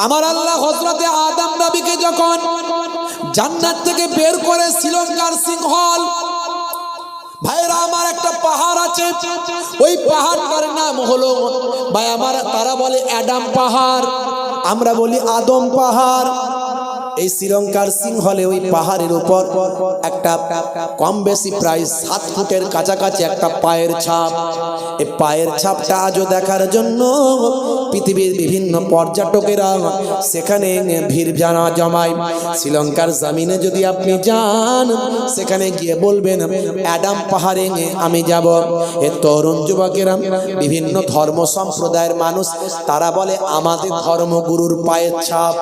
আমার আল্লাহ হযরতে আদম নবীকে যখন জান্নাত থেকে বের করে শ্রীলঙ্কার সিংহল, ভাইরা আমার একটা পাহাড় আছে, ওই পাহাড়টার নাম হলো ভাই আমার, তারা বলে অ্যাডাম পাহাড়, আমরা বলি আদম পাহাড়। এই শ্রীলঙ্কার সিংহলে ওই পাহাড়ের উপর একটা কম বেশি প্রায় 7 ফুটের কাছাকাছি একটা পায়ের ছাপ। এই পায়ের ছাপটা আজও দেখার জন্য পৃথিবীর বিভিন্ন পর্যটকেরা সেখানে ভিড় জমায়। শ্রীলঙ্কার জমিনে যদি আপনি যান, সেখানে গিয়ে বলবেন অ্যাডাম পাহাড়ে আমি যাব। এ তরুণ যুবকেরা, বিভিন্ন ধর্ম সম্প্রদায়ের মানুষ, তারা বলে আমাদের ধর্মগুরুর পায়ের ছাপ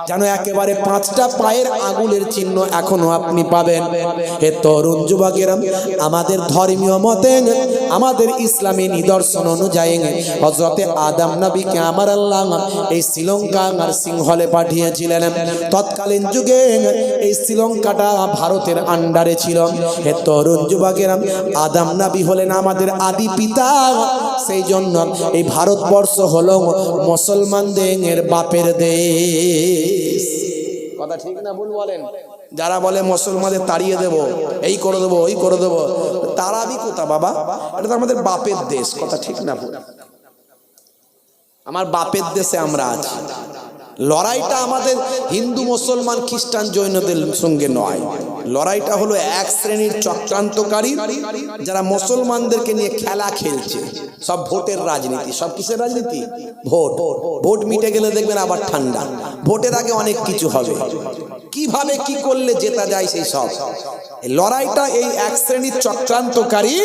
যেন একেবারে 5টা পায়ের আঙুলের চিহ্ন এখনো আপনি পাবেন। হে তরুণ যুবকেরা, আমাদের ধর্মীয় মতে, আমাদের ইসলামী নিদর্শন অনুযায়ী হযরতে আদম নবীকে আমার আল্লাহ এই শ্রীলঙ্কার সিংহলে পাঠিয়েছিলেন। তৎকালীন যুগে এই শ্রীলঙ্কাটা ভারতের আন্ডারে ছিল। হে তরুণ যুবকেরা, আদম নবী হলেন আমাদের আদি পিতা, সেই জন্য এই ভারতবর্ষ হলো মুসলমানদের বাপের দেশ। কথা ঠিক না ভুল বলেন? যারা বলে মুসলমানদের তাড়িয়ে দেব, এই করে দেবো, ওই করে দেবো, তারাবি কোথা বাবা? এটা তো আমাদের বাপের দেশ। কথা ঠিক না ভুল? আমার বাপের দেশে আমরা আছি। লড়াইটা আমাদের হিন্দু মুসলমান খ্রিস্টান জৈনদের সঙ্গে নয়, লড়াইটা হলো এক শ্রেণীর চক্রান্তকারী যারা মুসলমানদেরকে নিয়ে খেলা খেলছে। সব ভোটের রাজনীতি। সব কিসের রাজনীতি? ভোট। ভোট মিটে গেলে দেখবেন আবার ঠান্ডা। ভোটের আগে অনেক কিছু হবে, কিভাবে কি করলে জেতা যায় সেই সব। লড়াইটা এই এক শ্রেণীর চক্রান্তকারী,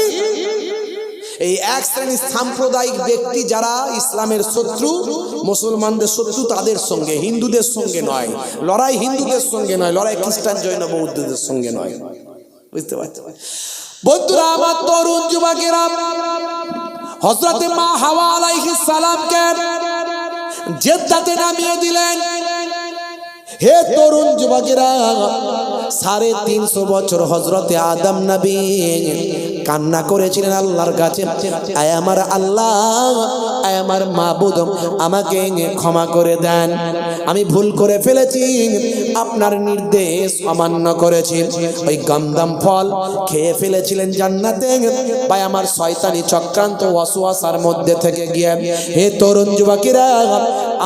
এই এক শ্রেণীর সাম্প্রদায়িক ব্যক্তি যারা ইসলামের শত্রু, মুসলমানদের শত্রু, তাদের সঙ্গে, হিন্দুদের সঙ্গে নয়। লড়াই হিন্দুদের সঙ্গে নয়, লড়াই খ্রিস্টান জৈন বৌদ্ধদের সঙ্গে নয়। বুঝতে পারছেন বন্ধুরা? আমার তরুণ যুবকেরা, হযরতে মা হাওয়া আলাইহিস সালামকে জেদ্দাতে নামিয়ে দিলেন। হে তরুণ যুবকেরা, 350 বছর হযরতে আদম নবী কান্না করেছিলেন আল্লাহর কাছে, আয় আমার আল্লাহ, আয় আমার মাবুদ, আমাকে ক্ষমা করে দেন, আমি ভুল করে ফেলেছি, আপনার নির্দেশ অমান্য করেছি। ওই গন্ধম ফল খেয়ে ফেলেছিলেন জান্নাতে, ভাই আমার শয়তানি চক্রান্ত ওয়াসওয়াসার মধ্যে থেকে গিয়ে। হে তরুণ যুবকেরা,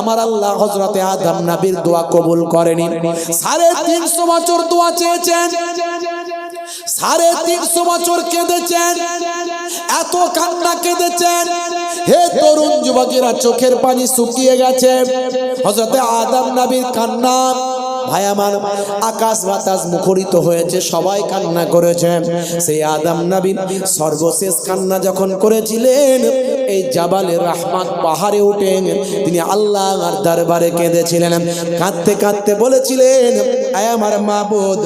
আমার আল্লাহ হযরতে আদম নবীর দোয়া কবুল করেনি। 350 বছর দোয়া চেয়েছেন, 350 বছর কেঁদেছেন, এত কান্না কেঁদেছেন। হে তরুণ যুবকেরা, চোখের পানি শুকিয়ে গেছে। হযরতে আদম নবীর কান্না, ভাই আমার, আকাশ বাতাস মুখরিত হয়েছে, সবাই কান্না করেছেন। সেই আদম নবী সর্বশেষ কান্না যখন করেছিলেন, এই জাবালে রহমত পাহাড়ে উঠে তিনি আল্লাহর দরবারে কেঁদেছিলেন। কাঁদতে কাঁদতে বলেছিলেন, আয় আমার মাবুদ,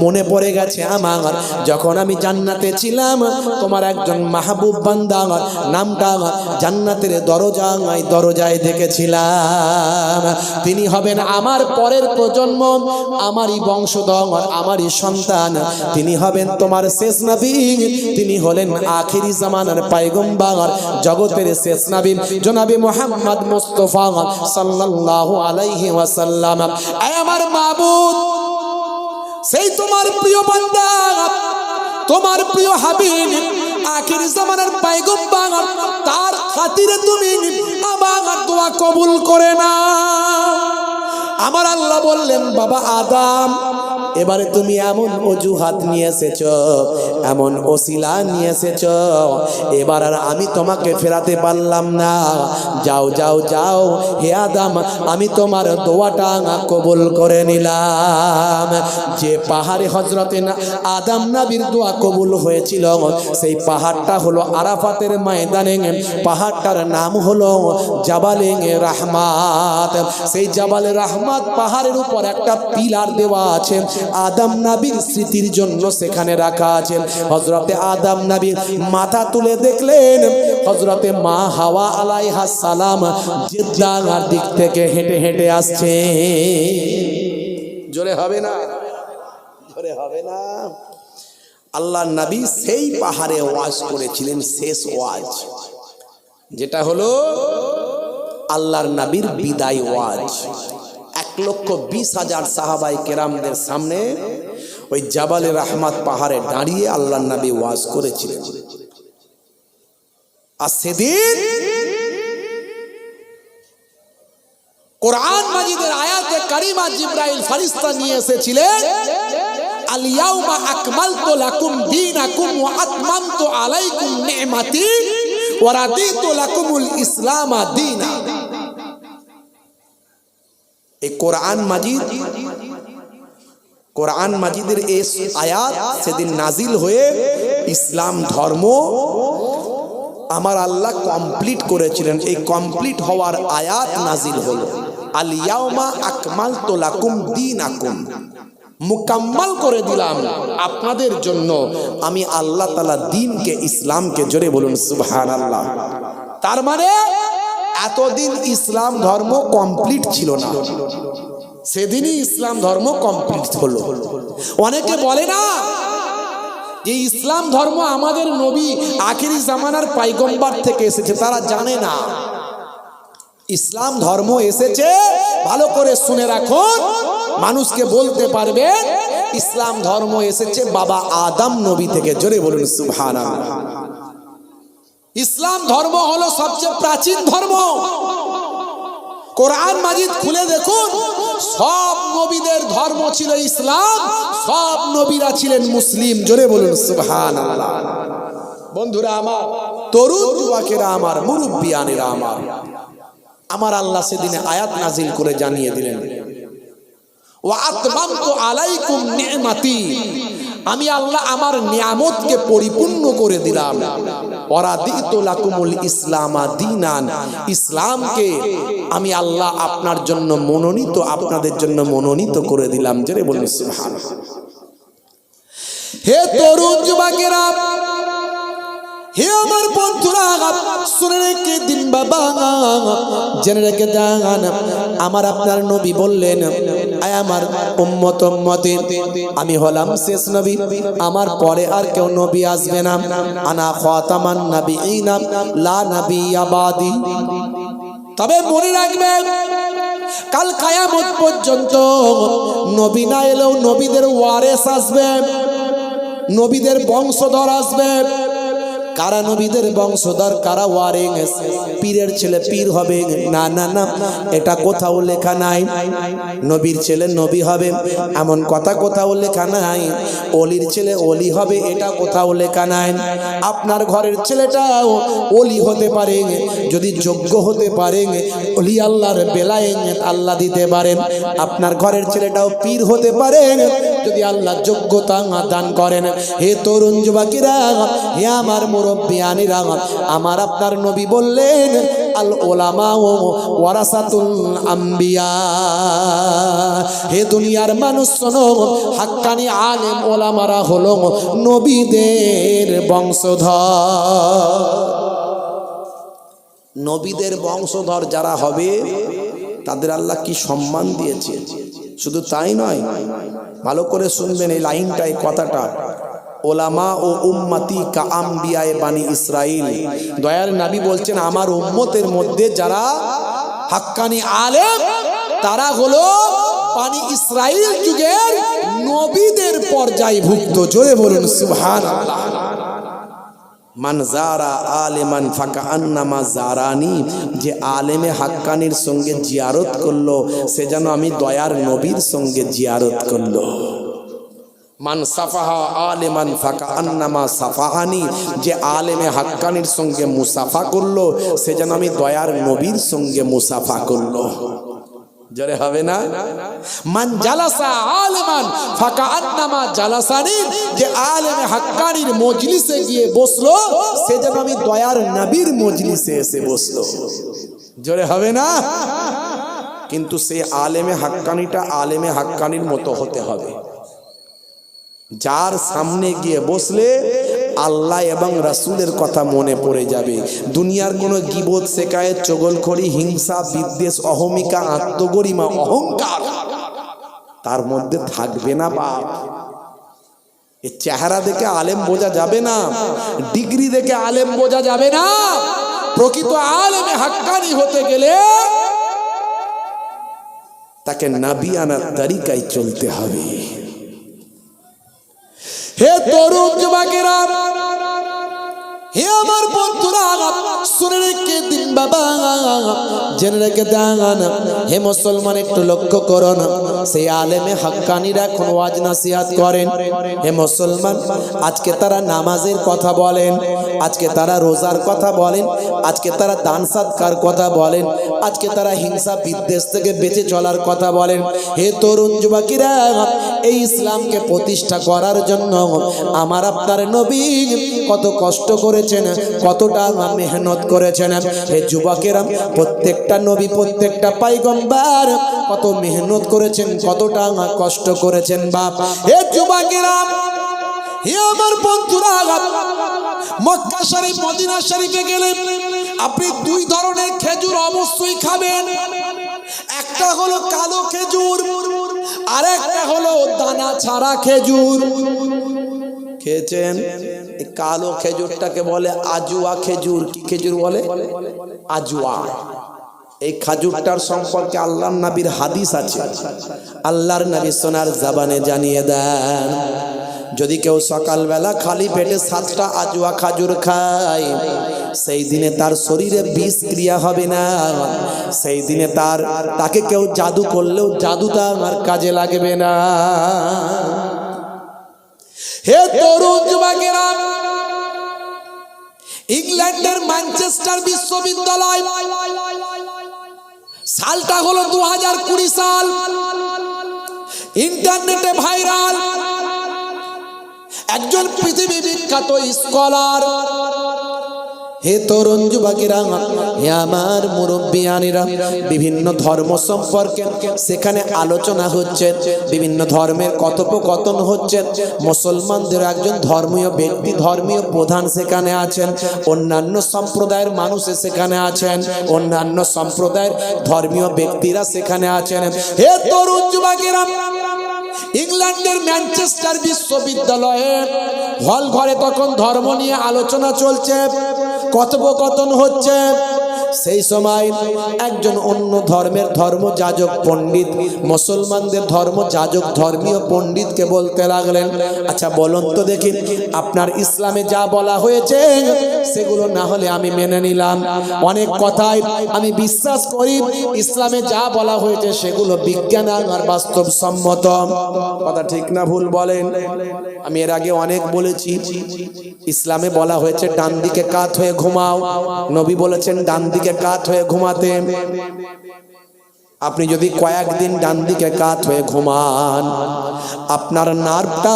মনে পড়ে গেছে আমার, যখন আমি জান্নাতে ছিলাম, তোমার একজন মাহবুব বান্দা নামটা জান্নাতের দরজায় দেখেছিলাম। তিনি হবেন আমার পরের প্রজন্ম, আমারই বংশধর, আমারই সন্তান। তিনি হবেন তোমার শেষ নবী, তিনি হলেন আখিরি জামানার পয়গম্বর, জগতের শেষ নবী জনাবে মুহাম্মদ মুস্তাফা সাল্লাল্লাহু আলাইহি ওয়াসাল্লাম। আয় আমার মাবুদ, সেই তোমার প্রিয় বান্দা, তোমার প্রিয় হাবিব, আখিরি জামানার পয়গম্বর, তার খাতিরে তুমি আমার দোয়া কবুল করে নাও। আমার আল্লাহ বললেন, বাবা আদম, এবারে তুমি এমন অজুহাত নিয়ে এসেছো, এমন ওসিলা নিয়ে এসেছো, এবার আর আমি তোমাকে ফেরাতে পারলাম না। যাও যাও যাও, হে আদম, আমি তোমার দোয়াটা কবুল করে নিলাম। যে পাহাড়ে হযরতে আদম নবীর দোয়া কবুল হয়েছিল, সেই পাহাড়টা হলো আরাফাতের ময়দানে, পাহাড়টার নাম হলো জাবালে রহমত। সেই জাবালে রহমত পাহাড়ের উপর একটা পিলার দেওয়া আছে, আদম নবীর স্মৃতির জন্য সেখানে রাখা আছে। হযরতে আদম নবী মাথা তুলে দেখলেন, হযরতে মা হাওয়া আলাইহা সালাম জেদ্দার দিক থেকে হেঁটে হেঁটে আসছে। জোরে হবে না? জোরে হবে না? আল্লাহর নবী সেই পাহাড়ে ওয়াজ করেছিলেন, শেষ ওয়াজ, যেটা হলো আল্লাহর নবীর বিদায় ওয়াজ 1,20,000 সাহাবায়ে কেরামদের সামনে ওই জাবালে রহমত পাহাড়ে দাঁড়িয়ে আল্লাহর নবী ওয়াজ করেছিলেন। আর সেদিন কোরআন মাজিদের আয়াতে কারিমা জিবরাইল ফেরেশতা নিয়ে এসেছিলেন, আল ইয়াউমা আকমালতু লাকুম দীনাকুম ওয়া আতমামতু আলাইকুম নি'মাতি ওয়া রাদিতু লাকুমুল ইসলাম দীনা। এই কোরআন মাজিদের এই আয়াত সেদিন নাজিল হয়ে ইসলাম ধর্ম আমার আল্লাহ কমপ্লিট করেছিলেন। এই কমপ্লিট হওয়ার আয়াত নাজিল হলো, আল ইয়াউমা আকমালতু লাকুম দীনাকুম, মুকাম্মাল করে দিলাম আপনাদের জন্য আমি আল্লাহ তাআলা দ্বীনকে, ইসলামকে। জোরে বলুন সুবহানাল্লাহ। তার মানে এতদিন ইসলাম ধর্ম কমপ্লিট ছিল না, সেদিনই ইসলাম ধর্ম কমপ্লিট হলো। অনেকে বলে না যে ইসলাম ধর্ম আমাদের নবী আখিরি জামানার পয়গম্বর থেকে এসেছে, তারা জানে না ইসলাম ধর্ম এসেছে। ভালো করে শুনে রাখুন, মানুষকে বলতে পারবে ইসলাম ধর্ম এসেছে বাবা আদম নবী থেকে। জোরে বলুন সুবহানাল্লাহ। ইসলাম ধর্ম হলো সবচেয়ে প্রাচীন ধর্ম। কোরআন মাজিদ খুলে দেখুন, সব নবীদের ধর্ম ছিল ইসলাম, সব নবীরা ছিলেন মুসলিম। জোরে বলুন সুবহানাল্লাহ। বন্ধুরা আমার, তরুণ যুবকেরা আমার, মুরব্বিয়ানেরা আমার আল্লাহ সেদিনে আয়াত নাজিল করে জানিয়ে দিলেন, ওয়া আতমামতু আলাইকুম নি'মাতি, আমি আল্লাহ আমার নিয়ামতকে পরিপূর্ণ করে দিলাম। ওয়া রাদিতু লাকুমুল ইসলাম দীনান, ইসলামকে আমি আল্লাহ আপনার জন্য মনোনীত, আপনাদের জন্য মনোনীত করে দিলাম। জোরে বলুন সুবহানাল্লাহ। হে তরুণ যুবকেরা, হে আমার বন্ধুরা, শুনে রেখে দিন বাবা, জেনে রেখে যান, আমার আপনার নবী বললেন, আয় আমার উম্মত উম্মতি, আমি হলাম শেষ নবী, আমার পরে আর কেউ নবী আসবে না। আনা খাতামান নাবিয়িনা লা নাবিয়্যা বাদি। তবে মনে রাখবেন, কাল কিয়ামত পর্যন্ত নবী না এলেও নবীদের ওয়ারিস আসবে, নবীদের বংশধর আসবে। কারা নবীদের বংশধর, কারা ওয়ারিস? পীরের ছেলে পীর হবে না, না না, এটা কোথাও লেখা নাই। নবীর ছেলে নবী হবে এমন কথা কোথাও লেখা নাই। ওলির ছেলে ওলি হবে এটা কোথাও লেখা নাই। আপনার ঘরের ছেলেটাও ওলি হতে পারে যদি যোগ্য হতে পারে, ওলি আল্লাহর বেলায় আল্লাহ দিতে পারেন। আপনার ঘরের ছেলেটাও পীর হতে পারে যদি আল্লাহ যোগ্যতা দান করেন। হে তরুণ যুবকেরা, হে আমার মুরব্বিয়ানেরা, আমার আপনার নবী বললেন, আল উলামা ওয়ারাসাতুল আম্বিয়া। হে দুনিয়ার মানুষ শোনো, হাক্কানি আলেম ওলামারা হলো নবীদের বংশধর। নবীদের বংশধর যারা হবে তাদের আল্লাহ কি সম্মান দিয়েছে। শুধু তাই নয়, ভালো করে শুনবেন এই লাইনটা, এই কথাটা, ওলামা ও উম্মতি কা আম্বিয়ায়ে বানি ইসরাইল। দয়ার নবী বলছেন, আমার উম্মতের মধ্যে যারা হাক্কানি আলেম তারা হলো বানি ইসরাইল যুগের নবীদের পর্যায়ভুক্ত। জোরে বলুন সুবহানাল্লাহ। মান যারা আলেমান ফাকান্নামা যারানি, যে আলেমে হাক্কানির সঙ্গে জিয়ারত করলো সে যেন আমি দয়ার নবীর সঙ্গে জিয়ারত করলো। মান সাফাহা আলেমান ফাকান্নামা সাফাহানি, যে আলেমে হাক্কানির সঙ্গে মুসাফা করলো সে যেন আমি দয়ার নবীর সঙ্গে মুসাফা করলো। জোরে হবে না? মান জালাসা আলেমান ফাকান্নামা জালাসানি, যে আলেমে হাক্কানির মজলিসে গিয়ে বসলো সে যেন আমি দয়ার নবীর মজলিসে এসে বসলো। জোরে হবে না? কিন্তু সেই আলেমে হাক্কানিটা আলেমে হাক্কানির মতো হতে হবে, যার সামনে গিয়ে বসলে আল্লাহ এবং রাসূলের কথা মনে পড়ে যাবে। দুনিয়ার কোনো গীবত, শেকায়েত, চগলখড়ি, হিংসা, বিদ্বেষ, অহমিকা, আত্মগরিমা, অহংকার তার মধ্যে থাকবে না। বাপ, এই চেহারা দেখে আলেম বোঝা যাবে না, ডিগ্রি দেখে আলেম বোঝা যাবে না, প্রকৃত আলেমে হাক্কানি হতে গেলে তাকে নাবিয়ানা তরিকায় চলতে হবে। হে তরুণ যুবকেরা, হে আমার বন্ধুরা, শুনে রেখে দিন বাবা, জেনে রেখে দেন। হে মুসলমান, একটু লক্ষ্য করুন, সেই আলেমে হাক্কানিরা এখন ওয়াজ নাসিহাত করেন। হে মুসলমান, আজকে তারা নামাজের কথা বলেন, আজকে তারা রোজার কথা বলেন, আজকে তারা দান সাদকার কথা বলেন, আজকে তারা হিংসা বিদ্বেষ থেকে বেঁচে চলার কথা বলেন। হে তরুণ যুবকেরা, এই ইসলামকে প্রতিষ্ঠা করার জন্য আমার আপনার নবী কত কষ্ট করেছেন, কতটা মেহনত করেছেন। হে যুবকেরা, প্রত্যেকটা নবী, প্রত্যেকটা পয়গম্বর কত মেহনত করেছেন, কতটা কষ্ট করেছেন বাপ। হে যুবকেরা, হে আমার বন্ধুরা, মক্কা শরীফ মদিনা শরীফে গেলে আপনি দুই ধরনের খেজুর অবশ্যই খাবেন। একটা হলো কালো খেজুর, আর একটা হলো দানা ছাড়া খেজুর। খেয়েছেন? এই কালো খেজুরটাকে বলে আজুয়া খেজুর। কি খেজুর বলে? আজুয়া। এই খেজুরটার সম্পর্কে আল্লাহর নবীর হাদিস আছে। আল্লাহর নবী সোনার জবানে জানিয়ে দেন, যদি কেউ সকালবেলা খালি পেটে 7টা আজুয়া খেজুর খায়, সেই দিনে তার শরীরে বিষ ক্রিয়া হবে না। সেই দিনে তাকে কেউ জাদু করলেও জাদুটা আমার কাজে লাগবে না। হে তরুণ যুবকেরা, ইংল্যান্ডের ম্যানচেস্টার বিশ্ববিদ্যালয়, সালটা হলো 2020 সাল, ইন্টারনেটে ভাইরাল একজন পৃথিবী বিখ্যাত স্কলার। হে তরুণ যুবকেরা, হে আমার মুরব্বিয়ানেরা, বিভিন্ন ধর্ম সম্পর্কে সেখানে আলোচনা হচ্ছে, বিভিন্ন ধর্মের কথোপকথন হচ্ছে। মুসলমানদের একজন ধর্মীয় ব্যক্তি, ধর্মীয় প্রধান সেখানে আছেন, অন্যান্য সম্প্রদায়ের মানুষ সেখানে আছেন, অন্যান্য সম্প্রদায়ের ধর্মীয় ব্যক্তিরা সেখানে আছেন। হে তরুণ যুবকেরা, ইংল্যান্ডের ম্যানচেস্টার বিশ্ববিদ্যালয়ের হল ঘরে তখন ধর্ম নিয়ে আলোচনা চলছে, কথোপকথন হচ্ছে। সেই সময় একজন অন্য ধর্মের ধর্মযাজক পণ্ডিত মুসলমানদের ধর্মযাজক ধর্মীয় পণ্ডিতকে বলতে লাগলেন, আচ্ছা বলুন তো দেখি, আপনার ইসলামে যা বলা হয়েছে সেগুলো না হলে আমি মেনে নিলাম, অনেক কথাই আমি বিশ্বাস করি, ইসলামে যা বলা হয়েছে সেগুলো বিজ্ঞান আর বাস্তবসম্মত। কথা ঠিক না ভুল বলেন? আমি এর আগে অনেক বলেছি, ইসলামে বলা হয়েছে ডান দিকে কাত হয়ে ঘুমাও, নবী বলেছেন ডান দিকে কাত হয়ে ঘুমাতে। আপনি যদি কয়েকদিন ডান দিকে কাত হয়ে ঘুমান, আপনার নার্ভটা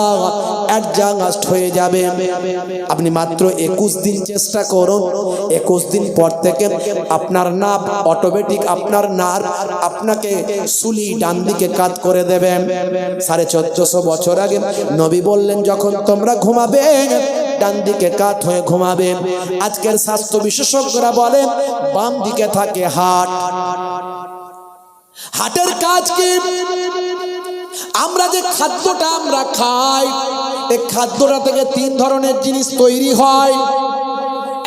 অ্যাডজাস্ট হয়ে যাবে। আপনি মাত্র 21 দিন চেষ্টা করুন, 21 দিন পর থেকে আপনার নার্ভ অটোমেটিক, আপনার নার্ভ আপনাকে সুলি ডান দিকে কাত করে দেবেন। 1450 বছর আগে নবী বললেন, যখন তোমরা ঘুমাবে ডান দিকে কাত হয়ে ঘুমাবে। আজকের স্বাস্থ্য বিশেষজ্ঞরা বলেন বাম দিকে থাকে হার্ট। হার্টের কাজ কি? আমরা যে খাদ্যটা আমরা খাই, এই খাদ্যটা থেকে 3 ধরনের জিনিস তৈরি হয়।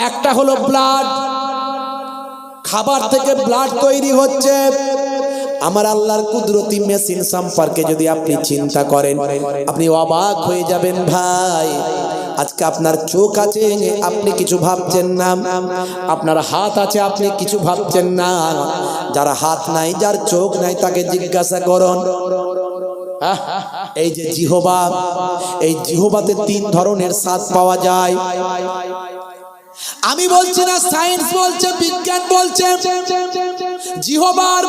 একটা হলো ব্লাড, খাবার থেকে ব্লাড তৈরি হচ্ছে। আমার আল্লাহর কুদরতি মেশিন সম্পর্কে যদি আপনি চিন্তা করেন, আপনি অবাক হয়ে যাবেন ভাই। আজকে আপনার চোখ আছে, আপনি কিছু ভাবছেন না, আপনার হাত আছে, আপনি কিছু ভাবছেন না। যার হাত নাই, যার চোখ নাই, তাকে জিজ্ঞাসা করুন। এই যে জিহবা, এই জিহবাতে 3 ধরনের স্বাদ পাওয়া যায়। আমি বলছি না, সায়েন্স বলছে, বিজ্ঞান বলছে, জিহবার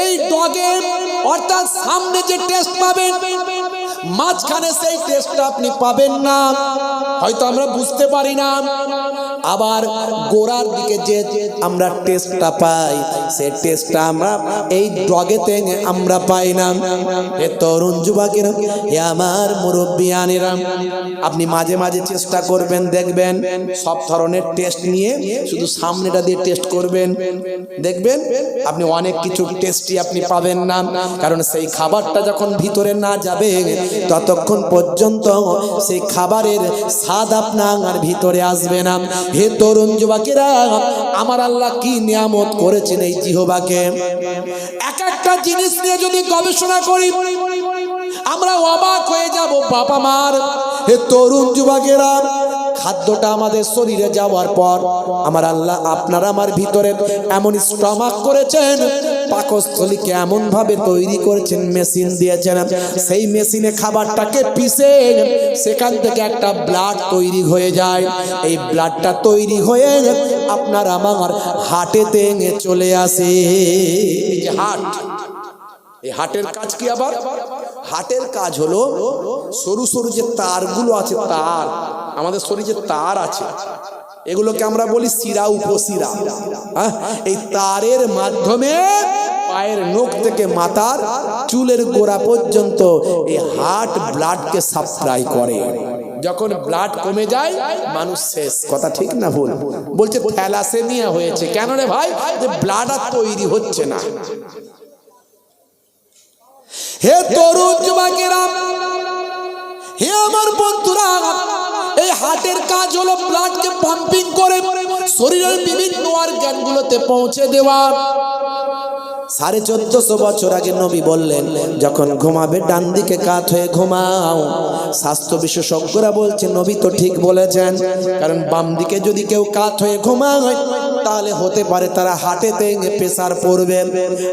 এই ডগের অর্থাৎ সামনে যে টেস্ট পাবেন, মাঝখানে সেই টেস্টটা আপনি পাবেন না, হয়তো আমরা বুঝতে পারি না। আবার গোড়ার দিকে যে আমরা টেস্টটা পাই, সেই টেস্টটা আমরা এই ডগেতে আমরা পাই না। এ তরুণ যুবকেরা, এ আমার মুরব্বিয়ানেরা, আপনি মাঝে মাঝে চেষ্টা করবেন, দেখবেন সব ধরনের টেস্ট নিয়ে শুধু সামনেটা দিয়ে টেস্ট করবেন, দেখবেন আপনি অনেক কিছু টেস্টই আপনি পাবেন না। কারণ সেই খাবারটা যখন ভিতরে না যাবে, ততক্ষণ পর্যন্ত সেই খাবারের স্বাদ আপনার ভিতরে আসবে না। হে তরুণ যুবকেরা, আমার আল্লাহ কি নিয়ামত করেছেন এই জিহ্বাকে। এক একটা জিনিস নিয়ে যদি গবেষণা করি আমরা অবাক হয়ে যাব বাবা মার। হে তরুণ যুবকেরা, খাদ্যটা আমাদের শরীরে যাওয়ার পর আমার আল্লাহ আপনার আমার ভিতরে এমন স্টমাক করেছেন, পাকস্থলীকে এমন ভাবে তৈরি করেছেন, মেশিন দিয়েছেন, সেই মেশিনে খাবারটাকে পিষে সেখান থেকে একটা ব্লাড তৈরি হয়ে যায়। এই ব্লাডটা তৈরি হয়ে আপনার আমার হার্টেতে চলে আসে। এই যে হার্ট, এই হার্টের কাজ কি? আবার হার্টের কাজ হলো সরু সরু যে তারগুলো আছে, তার আমাদের শরীরে যে তার আছে এগুলোকে আমরা বলি শিরা উপশিরা। এই তারের মাধ্যমে পায়ের নখ থেকে মাথার চুলের গোড়া পর্যন্ত এই হার্ট ব্লাডকে সাপ্লাই করে। যখন ব্লাড কমে যায় মানুষ শেষ। কথা ঠিক না ভুল? বলছে থ্যালাসেমিয়া হয়েছে। কেন রে ভাই? যে ব্লাড আর তৈরি হচ্ছে না। হে তরুণ যুবকেরা, হে আমার বন্ধুরা, এই হার্টের কাজ হলো ব্লাডকে পাম্পিং করে শরীরের বিভিন্ন অর্গানগুলোতে পৌঁছে দেওয়া। 1450 বছর আগে নবী বললেন, যখন ঘুমাবে ডান দিকে কাত হয়ে ঘুমাও। স্বাস্থ্য বিশেষজ্ঞরা বলছে নবী তো ঠিক বলেছেন, কারণ বাম দিকে যদি কেউ কাত হয়ে ঘুমায় তাহলে হতে পারে তারা হার্টেতে প্রেসার পড়বে,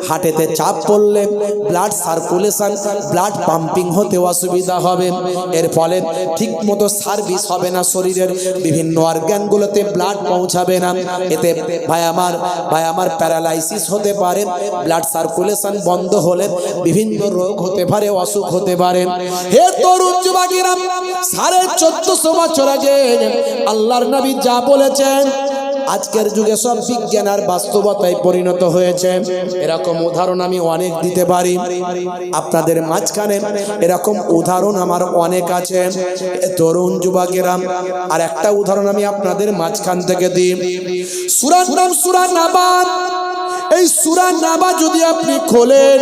হার্টেতে চাপ পড়লে ব্লাড সার্কুলেশন, ব্লাড পাম্পিং হতে অসুবিধা হবে। এর ফলে ঠিক মতো সার্ভিস হবে না, শরীরের বিভিন্ন অর্গানগুলোতে ব্লাড পৌঁছাবে না। এতে ভাই আমার প্যারালাইসিস হতে পারে, ব্লাড সার্কুলেশন বন্ধ হলে বিভিন্ন রোগ হতে পারে, অসুখ হতে পারে। হে তরুণ যুবকেরা, 1450 বছর আগে আল্লাহর নবী যা বলেছেন আজকের যুগে সব বিজ্ঞান আর বাস্তবতায় পরিণত হয়েছে। এরকম উদাহরণ আমি অনেক দিতে পারি আপনাদের মাঝখানে, এরকম উদাহরণ আমার অনেক আছে। তরুণ যুবকেরা, আর একটা উদাহরণ আমি আপনাদের মাঝখান থেকে দিই। সূরার নাম সূরা নাবা। এই সূরা নাবা যদি আপনি খোলেন,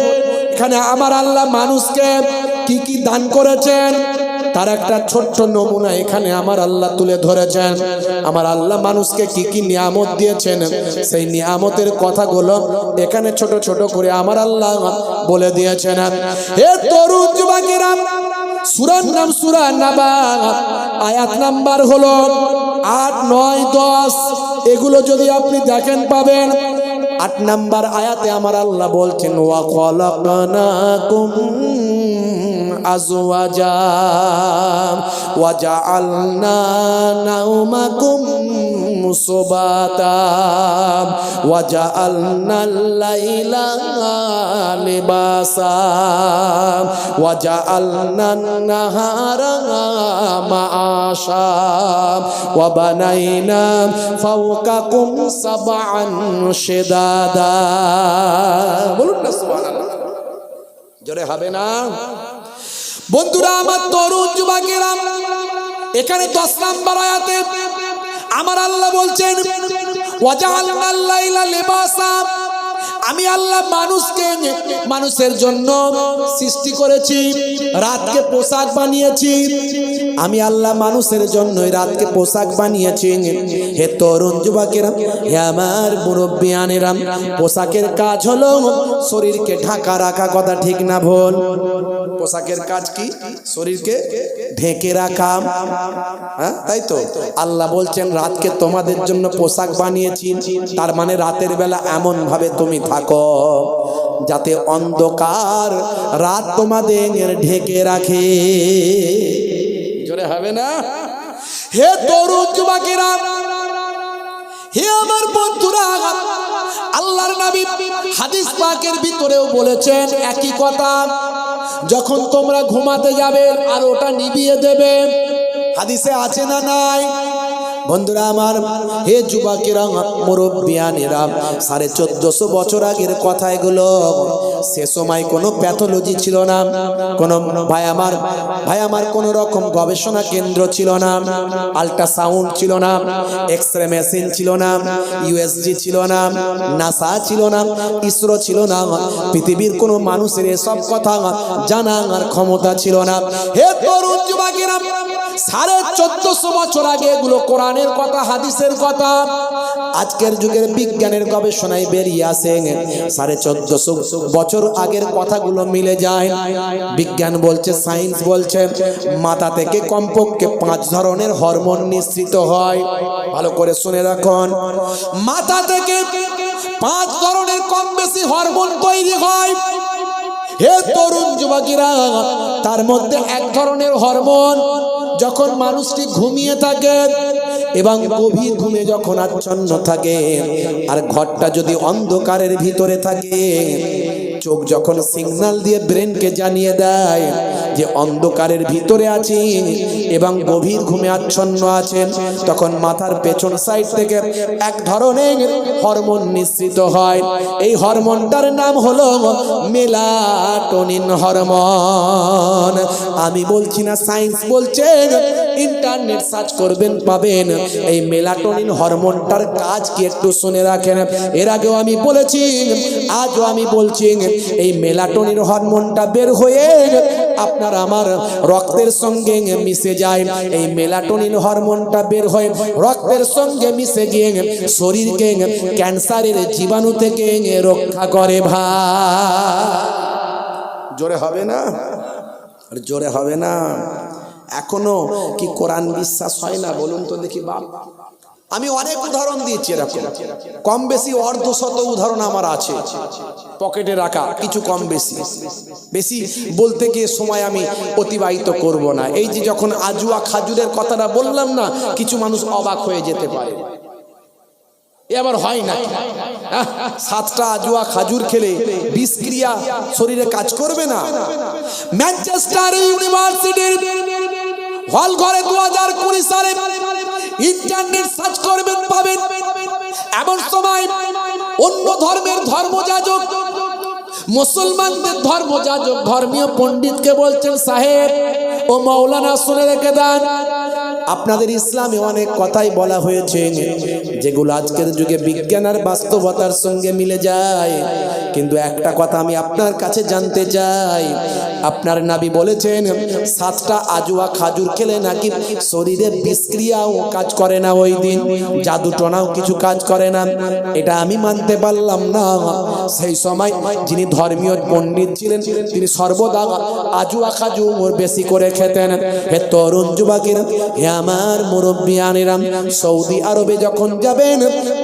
এখানে আমার আল্লাহ মানুষকে কি কি দান করেছেন তার একটা ছোট্ট নমুনা এখানে আমার আল্লাহ তুলে ধরেছেন। আমার আল্লাহ মানুষকে কি কি নিয়ামত দিয়েছেন সেই নিয়ামতের কথাগুলো এখানে ছোট ছোট করে আমার আল্লাহ বলে দিয়েছেন। হে তরুণ যুবকেরা, সূরার নাম সূরা নাবা, আয়াত নাম্বার হলো 8, 9, 10। এগুলো যদি আপনি দেখেন পাবেন। 8 নাম্বার আয়াতে আমার আল্লাহ বলছেন, ওয়া খালাকনাকুম আজওয়াজা ওয়া জাআলনা নাওমাকুম সুবাতা ওয়া জাআলনাল লাইলা লিবাসা ওয়া জাআলনান নাহারা মাআশা ওয়া বানাইনা ফাওকাকুম সাবআন শিদাদা। বলুন না সুবহানাল্লাহ, জোরে হবে না? বন্ধুরা আমার, তরুণ যুবকেরা, এখানে 10 নাম্বার আয়াতে আমার আল্লাহ বলছেন, ওয়াজআলনাল লাইলা লিবাসা, আমি আল্লাহ মানুষের জন্য সৃষ্টি করেছি, রাতকে পোশাক বানিয়েছি। আমি আল্লাহ মানুষের জন্য রাতকে পোশাক বানিয়েছি। হে তরুণ যুবকেরা, হে আমার মুরব্বিয়ানেরা, পোশাকের কাজ হলো শরীরকে ঢাকা রাখা। কথা ঠিক না ভুল? পোশাকের কাজ কি? শরীরকে ঢেকে রাখা। হ্যাঁ, তাই তো। আল্লাহ বলছেন রাতকে তোমাদের জন্য পোশাক বানিয়েছি। তার মানে রাতের বেলা এমন ভাবে তুমি থাকো যাতে অন্ধকার রাত তোমাদের ঢেকে রাখে। জোরে হবে না? হে তরুণ যুবকেরা, হে আমার বন্ধুরা, আল্লাহর নবী হাদিস পাকের ভিতরেও বলেছেন একই কথা, যখন তোমরা ঘুমাতে যাবে আর ওটা নিভিয়ে দেবে। হাদিসে আছে না নাই? বন্ধুরা আমার, হে যুবকেরা, মুরব্বিয়ানেরা, 1450 বছর আগের কথা এগুলো। সে সময় কোনো প্যাথোলজি ছিল না, কোনো ভাই আমার কোনো রকম গবেষণা কেন্দ্র ছিল না, আল্ট্রাসাউন্ড ছিল না, এক্সরে মেশিন ছিল না, ইউএসজি ছিল না, নাসা ছিল না, ইসরো ছিল না। পৃথিবীর কোনো মানুষের এসব কথা জানার ক্ষমতা ছিল না। হে তরুণ যুবকেরা, 1450 বছর আগে এগুলো কোরআনের কথা, হাদিসের কথা। আজকের যুগের বিজ্ঞানের গবেষণায় বেরিয়ে আসে 1450 বছর আগের কথাগুলো মিলে যায়। বিজ্ঞান বলছে, সায়েন্স বলছে, মাথা থেকে কমপক্ষে 5 ধরনের হরমোন নিঃসৃত হয়। ভালো করে শুনে রাখুন, মাথা থেকে 5 ধরনের কম বেশি হরমোন তৈরি হয়। হে তরুণ যুবকেরা, তার মধ্যে এক ধরনের হরমোন যখন মানুষটি ঘুমিয়ে থাকে এবং গভীর ঘুমে যখন আচ্ছন্ন থাকে, আর ঘরটা যদি অন্ধকারের ভিতরে থাকে, চোখ যখন সিগন্যাল দিয়ে ব্রেনকে জানিয়ে দেয় যে অন্ধকারের ভিতরে আছি এবং গভীর ঘুমে আচ্ছন্ন আছেন, তখন মাথার পেছন সাইড থেকে এক ধরনের হরমোন নিঃসৃত হয়। এই হরমোনটার নাম হলো মেলাটোনিন হরমোন। আমি বলছি না, সায়েন্স বলছে, ইন্টারনেট সার্চ করবেন পাবেন। এই মেলাটোনিন হরমোনটার কাজ কি একটু শুনে রাখেন। এর আগেও আমি বলেছি, আজও আমি বলছি, এই মেলাটোনিন হরমোনটা বের হয়ে আপনার আমার রক্তের সঙ্গে মিশে যায়। এই মেলাটোনিন হরমোনটা বের হয়ে রক্তের সঙ্গে মিশে গিয়ে শরীরকে ক্যান্সারের জীবাণু থেকে রক্ষা করে। ভাই জোরে হবে না? জোরে হবে না? এখনো কি কোরআন বিশ্বাস হয় না? বলুন তো দেখি বাপ। আমি অনেক উদাহরণ দিয়েছি, এরকম কম বেশি অর্ধশত উদাহরণ আমার আছে পকেটে রাখা, কিছু কম বেশি। বেশি বলতে গিয়ে সময় আমি অতিবাহিত করব না। এই যে যখন আজুয়া খাজুরের কথাটা বললাম না, কিছু মানুষ অবাক হয়ে যেতে পারে, এ আবার হয় না? 7টা আজুয়া খাজুর খেলে বিষক্রিয়া শরীরে কাজ করবে না? ম্যানচেস্টার ইউনিভার্সিটির হল ঘরে 2020 সালে ইন্টারনেট সার্চ করবেন পাবেন। এমন সময় অন্য ধর্মের ধর্মযাজক, মুসলমানদের ধর্মযাজক, ধর্মীয় পণ্ডিতকে বলছেন, সাহেব ও মাওলানা শুনে রেখে দেন, আপনাদের ইসলামে অনেক কথাই বলা হয়েছে যেগুলো আজকের যুগে বিজ্ঞান আর বাস্তবতার সঙ্গে মিলে যায়, কিন্তু একটা কথা আমি আপনার কাছে জানতে চাই। আপনার নবী বলেছেন 7টা আজুয়া খাজুর খেলে নাকি শরীরে বিষক্রিয়াও কাজ করে না, ওই দিন জাদু টোনাও কিছু কাজ করে না। এটা আমি মানতে পারলাম না। সেই সময় যিনি ধর্মীয় পণ্ডিত ছিলেন, তিনি সর্বদা আজুয়া খাজুর বেশি করে খেতেন। হে তরুণ যুবকেরা, হে আমার মুরব্বিয়ানেরা, সৌদি আরবে যখন যাবেন,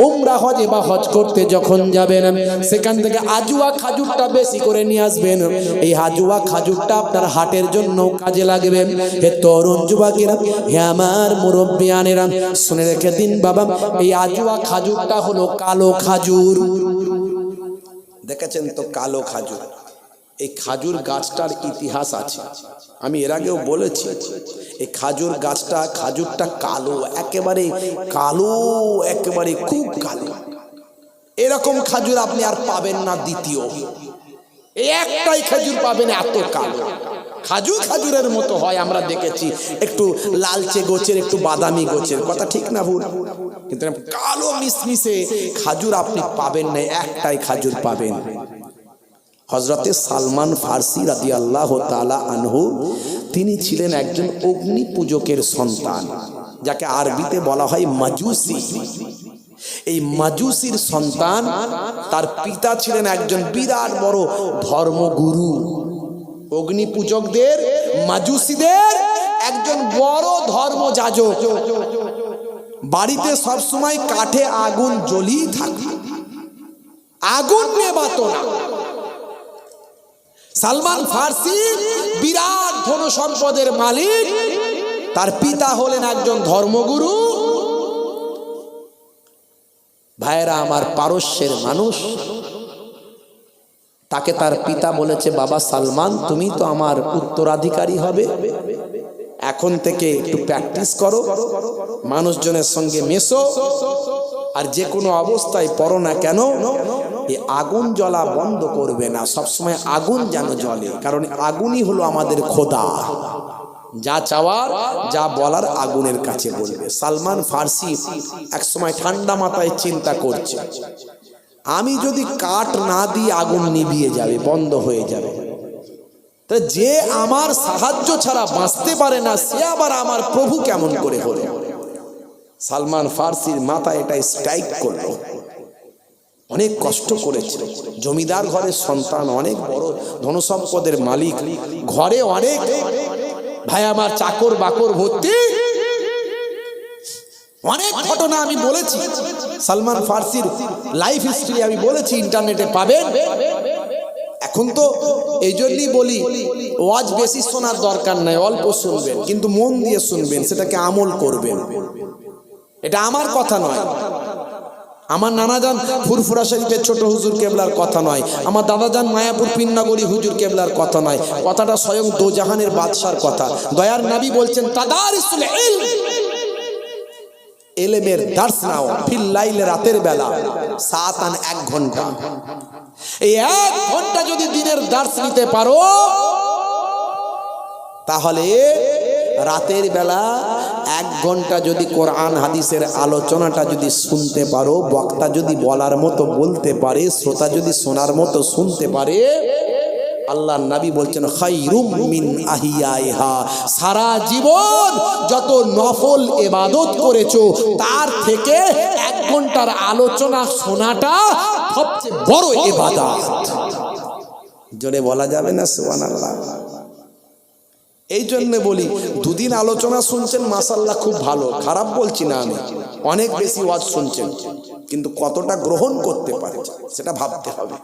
উমরা হজে বা হজ করতে যখন যাবেন, সেখান থেকে আজুয়া খাজুরটা বেশি করে নিয়ে আসবেন। এই আজুয়া খাজুরটা আপনার হার্টের জন্য কাজে লাগবে। হে তরুণ যুবকেরা, হে আমার মুরব্বিয়ানেরা, শুনে রেখে দিন বাবা, এই আজুয়া খাজুরটা হলো কালো খাজুর। দেখেছেন তো কালো খাজুর? এই খাজুর গাছটার ইতিহাস আছে, আমি এর আগেও বলেছি। এই খাজুর গাছটা, খাজুরটা কালো, একেবারে কালো, একেবারে খুব কালো। এরকম খাজুর আপনি আর পাবেন না দ্বিতীয়। এই একটাই খাজুর পাবেন এত কালো। খাজুর খাজুরের মতো হয়, আমরা দেখেছি, একটু লালচে গোছের, একটু বাদামি গোছের, কথা ঠিক না ভুল? কিন্তু কালো মিশমিশে খাজুর আপনি পাবেন না, একটাই খাজুর পাবেন। হযরতে সালমান ফার্সি রাদিয়াল্লাহু তাআলা আনহু, তিনি ছিলেন একজন অগ্নি পূজকের সন্তান, যাকে আরবিতে বলা হয় মাজুসি। এই মাজুসির সন্তান, তার পিতা ছিলেন একজন বিরাট বড় ধর্মগুরু। অগ্নি পূজকদের, মাজুসিদের একজন বড় ধর্মযাজক। বাড়িতে সবসময় কাঠে আগুন জ্বলিয়ে থাকে, আগুন নেভাতো না। সালমান ফার্সি বিরাট ধন সম্পদের মালিক, তার পিতা হলেন একজন ধর্মগুরু। ভাইরা আমার, পারস্যের মানুষ, তাকে তার পিতা বলেছে, বাবা সালমান, তুমি তো আমার উত্তরাধিকারী হবে, এখন থেকে একটু প্র্যাকটিস করো, মানুষজনের সঙ্গে মেশো, আর যে কোনো অবস্থায় পড়ো না কেন, এই আগুন জ্বলা বন্ধ করবে না, সবসময় আগুন যেন জ্বলে, কারণ আগুনই হলো আমাদের খোদা। যা চাওয়ার, যা বলার আগুনের কাছে বলবে। সালমান ফার্সি এক সময় ঠান্ডা মাথায় চিন্তা করছে, আমি যদি কাঠ না দিই আগুন নিভিয়ে যাবে, বন্ধ হয়ে যাবে। তা যে আমার সাহায্য ছাড়া বাঁচতে পারে না সে আবার আমার প্রভু কেমন করে হলো? সালমান ফার্সির মাথায় এটা স্ট্রাইক করলো। অনেক কষ্ট করেছে, জমিদার ঘরের সন্তান, অনেক বড় ধনসম্পদের মালিক, ঘরে অনেক ভাই আমার চাকর বাকর ভর্তি, অনেক ঘটনা আমি বলেছি। সালমান ফার্সির লাইফ হিস্ট্রি আমি বলেছি, ইন্টারনেটে পাবেন। এখন তো এই জন্যই বলি ওয়াজ বেশি শোনার দরকার নাই, অল্প শুনবেন কিন্তু মন দিয়ে শুনবেন, সেটাকে আমল করবেন। এটা আমার কথা নয়, আমার নানাজান ফুরফুরা শরীফের ছোট হুজুর কেবলার কথা নয়, আমার দাদাজান মায়াপুর পিন্নাগরি হুজুর কেবলার কথা নয়, কথাটা স্বয়ং দোজাহানের বাদশার কথা। দয়ার নবী বলছেন তাদারিসুল ইলম, ইলমের দার্স নাও ফিল লাইল, রাতের বেলা সাতান 1 ঘন্টা। এই 1 ঘন্টা যদি দিনের দার্স নিতে পারো তাহলে রাতের বেলা 1 ঘন্টা যদি কোরআন হাদিসের আলোচনাটা যদি শুনতে পারো, বক্তা যদি বলার মতো বলতে পারে, শ্রোতা যদি শোনার মতো শুনতে পারে, আল্লাহর নবী বলছেন খায়রুম মিন আহিয়াইহা, সারা জীবন যত নফল ইবাদত করেছো তার থেকে 1 ঘন্টার আলোচনা শোনাটা সবচেয়ে বড় ইবাদত। জোরে বলা যাবে না সুবহানাল্লাহ? এই জন্য বলি 2 দিন আলোচনা শুনছেন মাশাআল্লাহ, খুব ভালো, খারাপ বলছি না আমি। অনেক বেশি ওয়াজ শুনছেন, কিন্তু কতটা গ্রহণ করতে পারছেন সেটা ভাবতে হবে।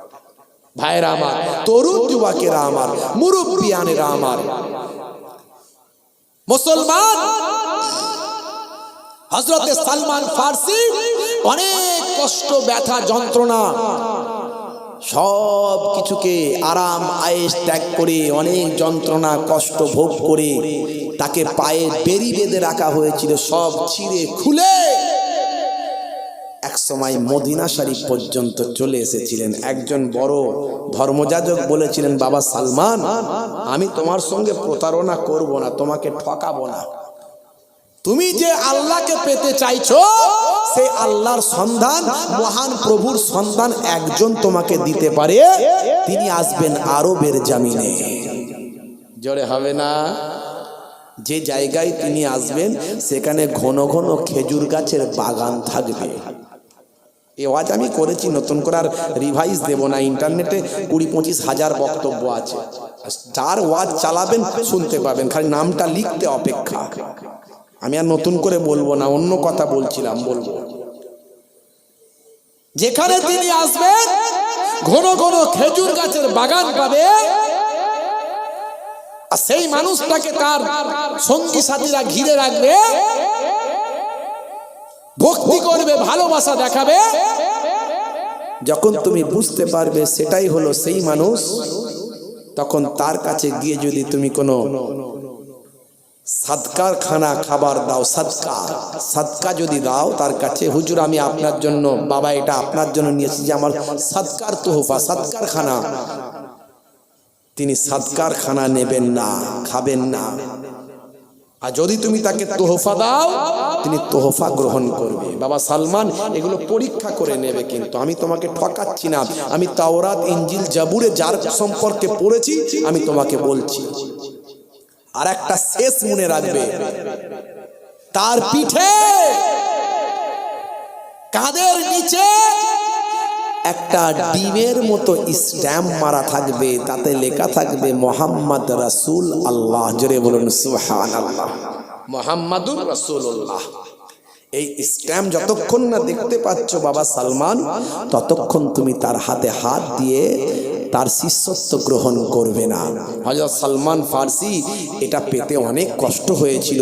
ভাইরা আমার, তরুণ যুবকেরা আমার, মুরব্বিয়ানেরা আমার, মুসলমান, হযরতে সালমান ফার্সি অনেক কষ্ট, ব্যথা, যন্ত্রণা সব কিছুকে আরাম আয়েশ ত্যাগ করে, অনেক যন্ত্রণা কষ্ট ভোগ করে তাকে পায়ে বেড়ি বেঁধে রাখা হয়েছিল, সব ছিঁড়ে খুলে এক সময় মদিনা শরীফ পর্যন্ত চলে এসেছিলেন। একজন বড় ধর্মযাজক বলেছিলেন, বাবা সালমান, আমি তোমার সঙ্গে প্রতারণা করব না, তোমাকে ঠকাবো না, তুমি যে আল্লাহকে পেতে চাইছো সেই আল্লাহর সন্ধান, মহান প্রভুর সন্ধান একজন তোমাকে দিতে পারে, তিনি আসবেন আরবের জমিনে। জোরে হবে না? যে জায়গায় তিনি আসবেন সেখানে ঘন ঘন খেজুর গাছের বাগান থাকবে। এই ওয়াজ আমি করেছি, নতুন করে আর রিভাইজ দেব না। ইন্টারনেটে 20-25 হাজার বক্তব্য আছে, যার ওয়াজ চালাবেন শুনতে পাবেন, খালি নামটা লিখতে অপেক্ষা। আমি আর নতুন করে বলবো না, অন্য কথা বলছিলাম, বলবো। যেখানে তিনি আসবেন ঘন ঘন খেজুর গাছের বাগান পাবে, আর সেই মানুষটাকে তার সঙ্গী সাথীরা ঘিরে রাখবে, ভক্তি করবে, ভালোবাসা দেখাবে। যখন তুমি বুঝতে পারবে সেটাই হলো সেই মানুষ, তখন তার কাছে গিয়ে যদি তুমি কোনো সাদকার খানা খাবার দাও, সাদকা যদি দাও তার কাছে, হুজুর আমি আপনার জন্য, বাবা এটা আপনার জন্য নিয়েছি, যে আমার সাদকার তোহফা, সাদকার খানা, তিনি সাদকার খানা নেবেন না, খাবেন না। আর যদি তুমি তাকে তোহফা দাও তিনি তোহফা গ্রহণ করবে। বাবা সালমান এগুলো পরীক্ষা করে নেবে, কিন্তু আমি তোমাকে ঠকাচ্ছি না, আমি তাওরাত ইনজিল জাবুরে যার সম্পর্কে পড়েছি আমি তোমাকে বলছি। আর একটা শেষ মনে রাখবে, তার পিঠে কাঁধের নিচে একটা ডিমের মতো স্ট্যাম্প মারা থাকবে, তাতে লেখা থাকবে মোহাম্মদ রাসূল আল্লাহ। জোরে বলুন সুবহানাল্লাহ, মুহাম্মাদুর রাসূলুল্লাহ। এই স্ট্যাম্প যতক্ষণ না দেখতে পাচ্ছ বাবা সালমান, ততক্ষণ তুমি তার হাতে হাত দিয়ে তার শিষ্যত্ব গ্রহণ করবে না। হযরত সালমান ফার্সি এটা পেতে অনেক কষ্ট হয়েছিল।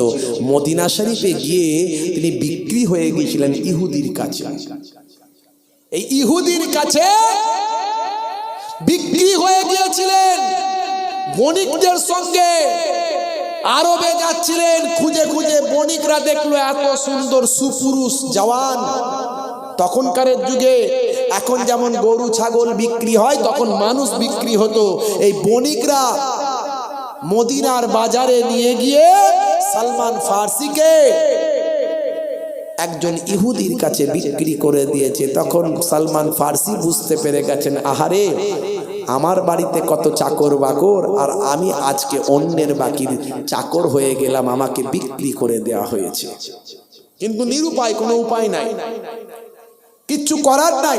মদিনা শরীফে গিয়ে তিনি বিক্রি হয়ে গিয়েছিলেন ইহুদির কাছে। এই ইহুদির কাছে বিক্রি হয়ে গিয়েছিলেন, বণিকদের সঙ্গে আরবে যাচ্ছিলেন, খুঁজে খুঁজে বণিকরা দেখলো এত সুন্দর সুপুরুষ জওয়ান। তখনকার যুগে এখন যেমন গরু ছাগল বিক্রি হয়, তখন মানুষ বিক্রি হতো। এই বণিকরা মদিনার বাজারে নিয়ে গিয়ে সালমান ফার্সিকে একজন ইহুদির কাছে বিক্রি করে দিয়েছে। তখন সালমান ফার্সি বুঝতে পেরে গেছেন, আহারে আমার বাড়িতে কত চাকর বাকর, আর আমি আজকে অন্যের বাকির চাকর হয়ে গেলাম, আমাকে বিক্রি করে দেওয়া হয়েছে। কিন্তু নিরুপায়, কোনো উপায় নাই, কিচ্ছু করার নাই।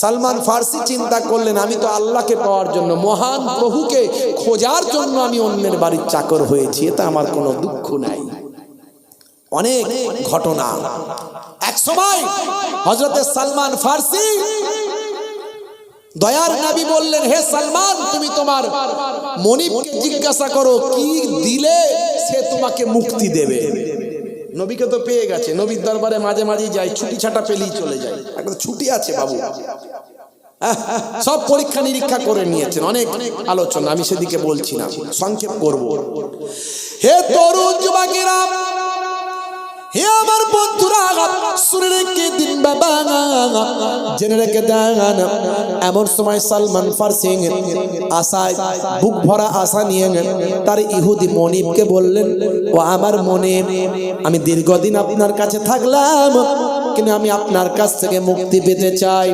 সালমান ফার্সি চিন্তা করলেন, আমি তো আল্লাহকে পাওয়ার জন্য, মহান প্রভুকে খোঁজার জন্য আমি অন্যের বাড়ির চাকর হয়েছি, এতে আমার কোনো দুঃখ নাই। অনেক ঘটনা। এক সময় হযরতে সালমান ফার্সি, দয়ার নবী বললেন, হে সালমান, তুমি তোমার মনিবকে জিজ্ঞাসা করো কি দিলে সে তোমাকে মুক্তি দেবে। নবীকে তো পেয়ে গেছে, নবীর দরবারে মাঝে মাঝে যায়, ছুটি ছাটা পেলেই চলে যায়, একটা ছুটি আছে বাবু। সব পরীক্ষা নিরীক্ষা করে নিয়েছেন, অনেক আলোচনা, আমি সেদিকে বলছি না, সংক্ষেপ করব। হে তরুণ যুবকেরা, হে আমার বন্ধুরা, শুনে রেখে দিন বাবা, জেনে রেখে দেন। এমন সময় সালমান ফার্সি আশায়, বুক ভরা আশা নিয়ে তার ইহুদি মনিবকে বললেন, ও আমার মনিব, আমি দীর্ঘদিন আপনার কাছে থাকলাম, কিন্তু আমি আপনার কাছ থেকে মুক্তি পেতে চাই,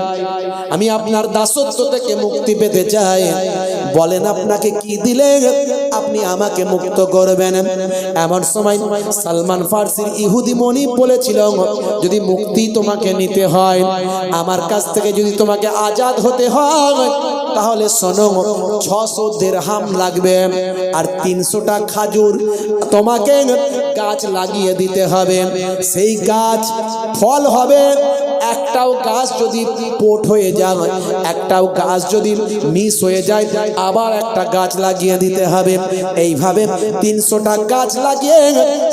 আমি আপনার দাসত্ব থেকে মুক্তি পেতে চাই, বলেন আপনাকে কি দিলে আপনি আমাকে মুক্ত করবেন। এমন সময় সালমান ফার্সির ইহুদি মনিব বলেছিল, যদি মুক্তি তোমাকে নিতে হয়, আমার কাছ থেকে যদি তোমাকে আজাদ হতে হয়, তাহলে শোনো, 600 দিরহাম লাগবে, আর 300টা খাজুর তোমাকে গাছ লাগিয়ে দিতে হবে। সেই গাছ ফল হবে, একটাও গাছ যদি পোট হয়ে যায়, একটাও গাছ যদি মিস হয়ে যায়, আবার একটা গাছ লাগিয়ে দিতে হবে। এইভাবে 300টা গাছ লাগিয়ে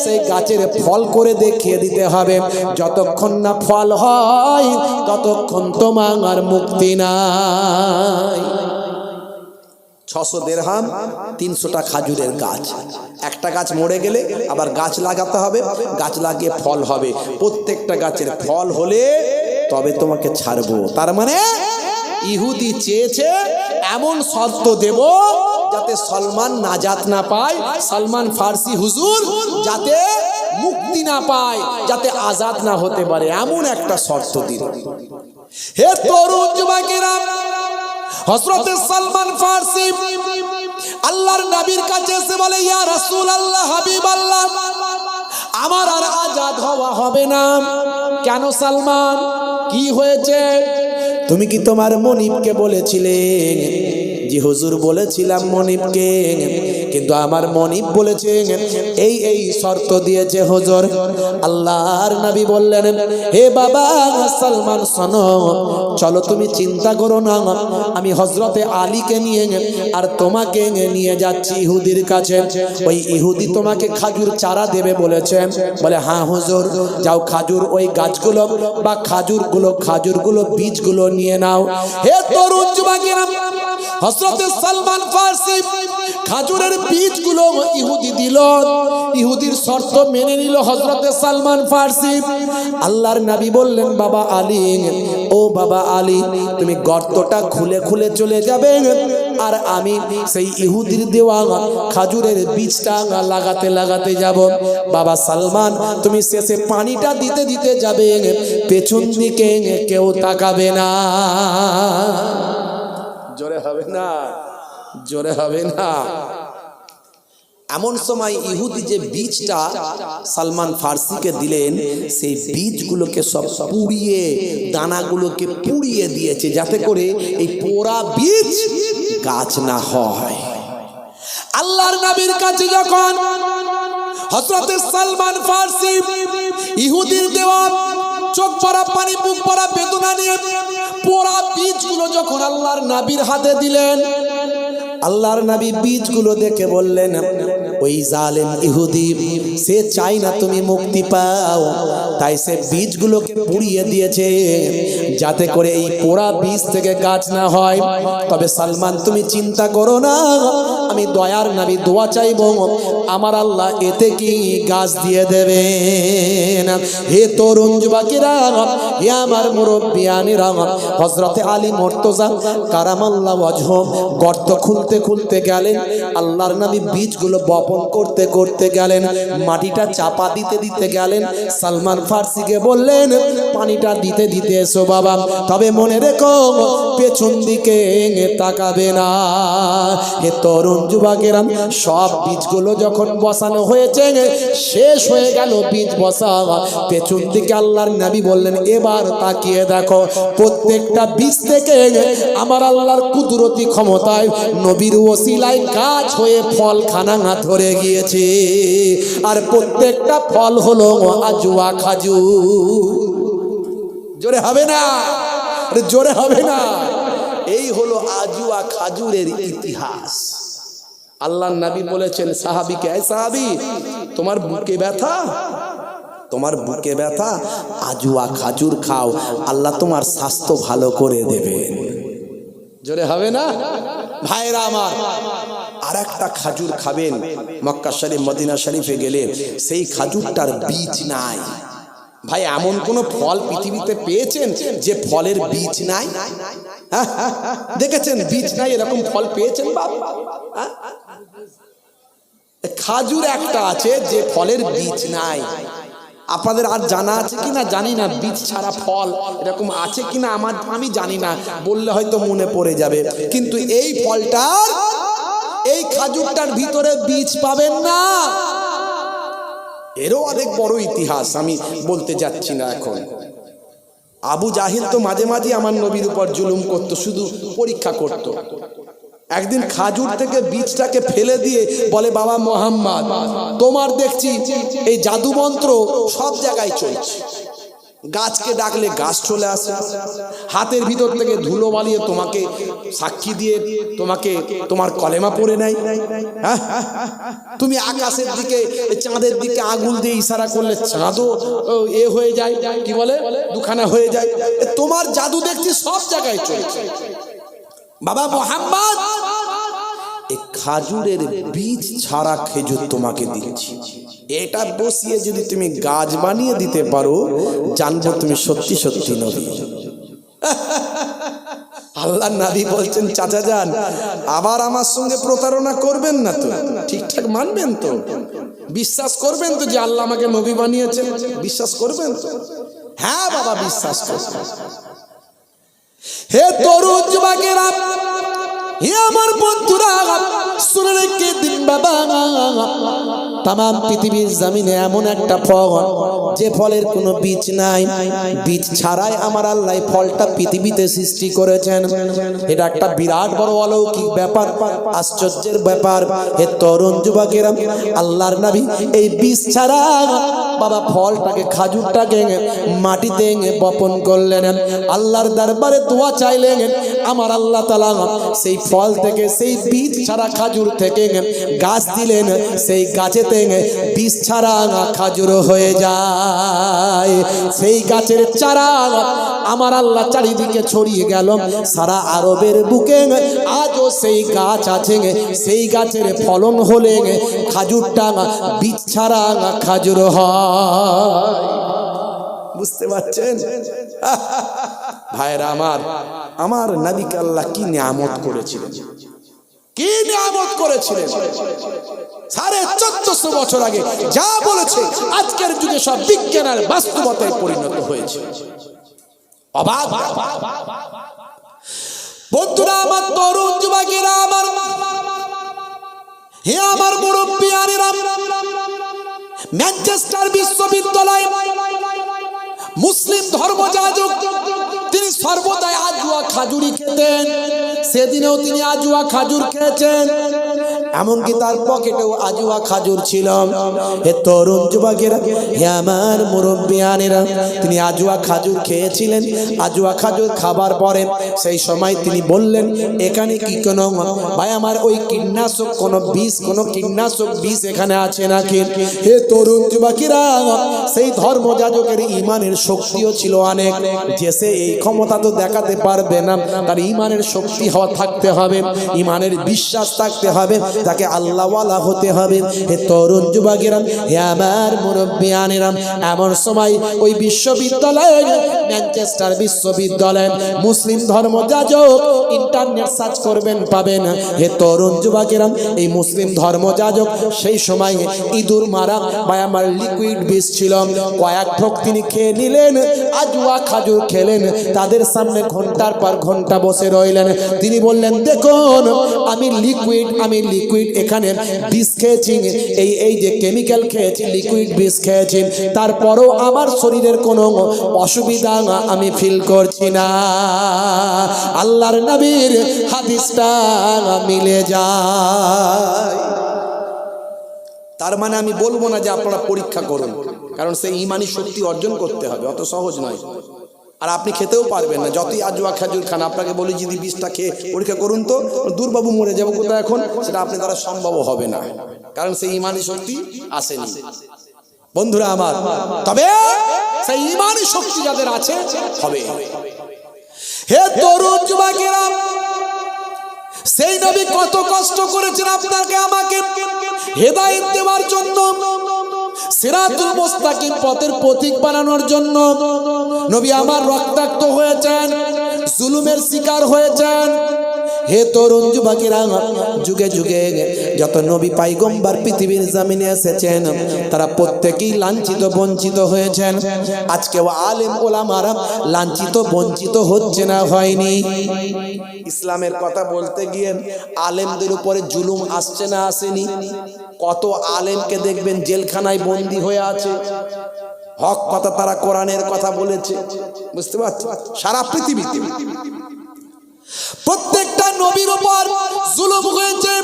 সেই গাছের ফল করে দেখিয়ে দিতে হবে। যতক্ষণ না ফল হয় ততক্ষণ তোমার মুক্তি নাই। 600 দিরহাম, 300টা খাজুরের গাছ, একটা গাছ মরে গেলে আবার গাছ লাগাতে হবে, গাছ লাগিয়ে ফল হবে, প্রত্যেকটা গাছের ফল হলে তবে তোমাকে ছাড়বো। তার মানে ইহুদি চেয়েছে এমন শর্ত দেব যাতে সলমান নাজাত না পায়, সালমান ফার্সি হুজুর যাতে মুক্তি না পায়, যাতে আজাদ না হতে পারে, এমন একটা শর্ত দিল। হে তরুণ যুবকেরা, হযরত সালমান ফার্সি আল্লাহর নবীর কাছে এসে বলে, ইয়া রাসূলুল্লাহ, হাবিবাল্লাহ, আমার আর আজাদ হওয়া হবে না। কেন সালমান, কি হয়েছে? তুমি কি তোমার মনিবকে বলেছিলে? জি হুজুর, বলেছিলাম মনিবকে, কিন্তু আমার মনিব বলেছে এই এই শর্ত দিয়েছে হুজুর। আল্লাহর নবী বললেন, হে বাবা সালমান, শোনো, চলো তুমি চিন্তা করো না, আমি হযরতে আলীকে নিয়ে আর তোমাকে নিয়ে যাচ্ছি ইহুদির কাছে। ওই ইহুদি তোমাকে খাজুর চারা দেবে বলেছে। বলে, হ্যাঁ হুজুর, যাও খাজুর ওই গাছগুলো বা খাজুরগুলো বীজগুলো নিয়ে নাও। হে তরুণ যুবকেরা, হযরতে সালমান ফার্সি খাজুরের বীজগুলো ইহুদি দিল, ইহুদির শর্ত মেনে নিল হযরতে সালমান ফার্সি। আল্লাহর নবী বললেন, বাবা আলী, ও বাবা আলী, তুমি গর্তটা খুলে খুলে চলে যাবে, আর আমি সেই ইহুদির দেওয়া খাজুরের বীজটা লাগাতে লাগাতে যাব। বাবা সালমান, তুমি শেষে পানিটা দিতে দিতে যাবে, পেছন দিকে কেউ তাকাবে না। জোরে হবে না, জোরে হবে না। এমন সময় ইহুদি যে বীজটা সালমান ফার্সিকে দিলেন, সেই বীজগুলোকে সব পুড়িয়ে, দানাগুলোকে পুড়িয়ে দিয়েছে, যাতে করে এই পোড়া বীজ গাছ না হয়। আল্লাহর নবীর কাছে যখন হযরত সালমান ফার্সি ইহুদির দেওয়া চোখ ভরা পানি, বুক ভরা বেদনা নিয়ে পোড়া বীজগুলো যখন আল্লাহর নবীর হাতে দিলেন, আল্লাহর নবী বীজগুলো দেখে বললেন, ওই জালেম ইহুদি সে চাই না তুমি মুক্তি পাও, তাই সে বীজগুলোকে পুড়িয়ে দিয়েছে, যাতে করে এই পোড়া বীজ থেকে গাছ না হয়। তবে সালমান, তুমি চিন্তা করো না, আমি দয়ার নবী দোয়া চাইবো, আমার আল্লাহ এতে কি গাছ দিয়ে দেবেন। হে তরুণ যুবকেরা, হে আমার মুরব্বিয়ানেরা, হযরতে আলী মুর্তজা কারামাল্লাহু ওয়াজহু গর্ত খুলতে খুলতে গেলেন। আল্লাহর নবী বীজগুলো বপন বপন করতে করতে গেলেন, মাটিটা চাপা দিতে দিতে গেলেন। সালমান ফার্সিকে বললেন পানিটা দিতে দিতে এসো বাবা, তবে মনে রেখো পেছন দিকে তাকাবে না। হে তরুণ যুবকেরা, সব বীজগুলো যখন বসানো হয়েছে, শেষ হয়ে গেল বীজ বসা, পেছন দিকে আল্লাহর নবী বললেন এবার তাকিয়ে দেখো, প্রত্যেকটা বীজ থেকে আমার আল্লাহর কুদরতি ক্ষমতায় নবীর ওসিলায় গাছ হয়ে ফল খানা ধরে গিয়েছে। আর প্রত্যেকটা ফল হলো আজওয়া খাজুর। জোরে হবে না, জোরে হবে না। এই হলো আজওয়া খাজুরের ইতিহাস। আল্লাহর নবী বলেছেন সাহাবীকে, এই সাহাবী তোমার বুকে ব্যথা, তোমার বুকে ব্যথা, আজওয়া খাজুর খাও, আল্লাহ তোমার স্বাস্থ্য ভালো করে দেবেন। জোরে হবে না ভাইরা আমার। আর একটা খাজুর খাবেন, মক্কা শরীফ মদিনা শরীফে গেলে সেই খাজুরটার বীজ নাই। ভাই এমন কোন ফল পৃথিবীতে পেয়েছেন যে ফলের বীজ নাই? দেখেছেন বীজ নাই এরকম ফল পেয়েছেন বাবা? খাজুর একটা আছে যে ফলের বীজ নাই। আপনাদের আর জানা আছে কিনা জানি না, বীজ ছাড়া ফল এরকম আছে কিনা আমি জানি না, বললে হয়তো মনে পড়ে যাবে। কিন্তু এই ফলটার, এই খাজুরটার ভিতরে বীজ পাবেন না। এরও অনেক বড় ইতিহাস, আমি বলতে যাচ্ছি না এখন। আবু জাহিল তো মাঝে মাঝে আমার নবীর উপর জুলুম করত, শুধু পরীক্ষা করত। একদিন খাজুর থেকে বীজটাকে ফেলে দিয়ে বলে বাবা মোহাম্মদ, তোমার দেখছি এই জাদু মন্ত্র সব জায়গায় চলছে, গাছকে ডাকলে গাছ চলে আসে, হাতের ভিতর থেকে ধুলো বালিয়ে তোমাকে সাক্ষী দিয়ে তোমাকে তোমার কলেমা পড়ে নেয়, হ্যাঁ তুমি আকাশের দিকে চাঁদের দিকে আঙুল দিয়ে ইশারা করলে চাঁদও এ হয়ে যায়, কি বলে দুখানা হয়ে যায়, তোমার জাদু দেখছি সব জায়গায় চলছে। বাবা মোহাম্মদ, এই খাজুরের বীজ ছাড়া খেজুর তোমাকে দিচ্ছি, এটা বসিয়ে যদি তুমি গাছ বানিয়ে দিতে পারো, জানবো তুমি সত্যি সত্যি নবী। আল্লাহর নবী বলছেন চাচা যান, আবার আমার সঙ্গে প্রতারণা করবেন না তো, ঠিকঠাক মানবেন তো, বিশ্বাস করবেন তো যে আল্লাহ আমাকে নবী বানিয়েছেন, বিশ্বাস করবেন তো? হ্যাঁ বাবা বিশ্বাস করবেন। হে তরুণ যুবকেরা, হে আমার বন্ধুরা, শুনে রেখে দিন বাবা, তাম পৃথিবীর জমিনে এমন একটা ফল যে ফলের কোনো বীজ নাই, বীজ ছাড়াই আমার আল্লাহ ফলটা পৃথিবীতে সৃষ্টি করেছেন। এটা একটা বিরাট বড় অলৌকিক ব্যাপার, আশ্চর্যের ব্যাপার। হে তরুণ যুবকেরা, আল্লাহর নবী এই বীজ ছাড়া বাবা ফলটাকে, খাজুরটাকে মাটিতে বপন করলেন, আল্লাহর দরবারে দোয়া চাইলেন, আমার আল্লাহ তাআলা সেই ফল থেকে, সেই বীজ ছাড়া খাজুর থেকে গাছ দিলেন, সেই গাছেতে বীজ ছাড়া খাজুর হয়ে যায়। সেই গাছের চারা আমার আল্লাহ চারিদিকে ছড়িয়ে গেল, সারা আরবের বুকে আজও সেই গাছ আছে, সেই গাছের ফলন হলে খাজুরটা বীজ ছাড়া খাজুর হয়। বুঝতে পারছেন ভাইরা আমার? আমার নবীকে আল্লাহ কি নিয়ামত করেছিলেন, কি নিয়ামত করেছিলেন। 1450 বছর আগে যা বলেছে আজকের যুগে সব বিজ্ঞানের বাস্তবতায় পরিণত হয়েছে। অবাক বন্ধুরা আমার, তরুণ যুবকেরা আমার, হে আমার মুরব্বিয়ানেরা, ম্যানচেস্টার বিশ্ববিদ্যালয় মুসলিম ধর্মযাজক তিনি সর্বদাই আজওয়া খাজুরি খেতেন, সেদিনেও তিনি আজওয়া খাজুর খেয়েছেন, এমনকি তার পকেটেও আজওয়া খাজুর ছিল। হে তরুণ যুবকেরা, হে আমার মুরব্বিয়ানেরা, তিনি আজওয়া খাজুর খেয়েছিলেন। আজওয়া খাজুর খাবার পরে সেই সময় তিনি বললেন, এখানে কি কোনো ভাই আমার ওই কীটনাশক কোনো বিষ, কোনো কীটনাশক বিষ এখানে আছে নাকি? হে তরুণ যুবকেরা, সেই ধর্মযাজকের ঈমানের শক্তিও ছিল অনেক, যে সে এই ক্ষমতা তো দেখাতে পারবে না, তার ঈমানের শক্তি হওয়া থাকতে হবে, ঈমানের বিশ্বাস থাকতে হবে। তাকে আল্লাহওয়ালা হতে হবে। হে তরুণ যুবকেরা, হে আমার মুরব্বিয়ানেরা, এমন সময় ওই বিশ্ববিদ্যালয়, ম্যানচেস্টার বিশ্ববিদ্যালয়, মুসলিম ধর্মযাজক, ইন্টারনেট সার্চ করবেন পাবেন। হে তরুণ যুবকেরা, এই মুসলিম ধর্মযাজক সেই সময় ইঁদুর মারা বা আমার লিকুইড বিষ ছিল, কয়েক ঢোক তিনি খেয়ে নিলেন, আজওয়া খাজুর খেলেন। তাদের সামনে ঘন্টার পর ঘন্টা বসে রইলেন। তিনি বললেন, দেখুন আমি লিকুইড এখানে বিষ খেয়েছি, এই যে কেমিক্যাল খেয়েছি, লিকুইড বিষ খেয়েছি, তারপরও আমার শরীরের কোনো অসুবিধা আমি ফিল করছি না। আল্লাহর নবীর হাদিসটা মিলে যায়। তার মানে আমি বলবো না যে আপনারা পরীক্ষা করুন, কারণ সেই ঈমানি শক্তি অর্জন করতে হবে, অত সহজ নয়। আর আপনি খেতেও পারবেন না, যতই আজওয়া খাজুর খান। আপনাকে বলি যদি বিষটা খেয়ে পরীক্ষা করুন তো, দূরবাবু মরে যাবো কোথায় এখন, সেটা আপনি দ্বারা সম্ভব হবে না, কারণ সেই ঈমানি শক্তি আসেনি। বন্ধুরা আমার, তবে সেই ঈমানি শক্তি যাদের আছে হবে। হে তরুণ যুবকেরা, সেই নবী কত কষ্ট করেছেন আপনাকে আমাকে হেদায়েত দেওয়ার জন্য, সিরাতুল মুস্তাকিম পথের পথিক বানানোর জন্য। নবী আমার রক্তাক্ত হয়েছেন, জুলুমের শিকার হয়েছেন। হে তরুণ যুবকেরা, যুগে যুগে যত নবী পয়গম্বর পৃথিবীর জমিনে এসেছেন, তারা প্রত্যেকেই লাঞ্ছিত বঞ্চিত হয়েছেন। আজকেও আলেম ওলামারা লাঞ্ছিত বঞ্চিত হচ্ছে না, হয়নি? ইসলামের কথা বলতে গিয়ে আলেমদের উপরে জুলুম আসছে না, আসেনি? কত আলেমকে দেখবেন জেলখানায় বন্দী হয়ে আছে, হক কথা তারা কোরআনের কথা বলেছে। বুঝতে পারছো? সারা পৃথিবীতে প্রত্যেকটা নবীর উপর জুলুম হয়েছে।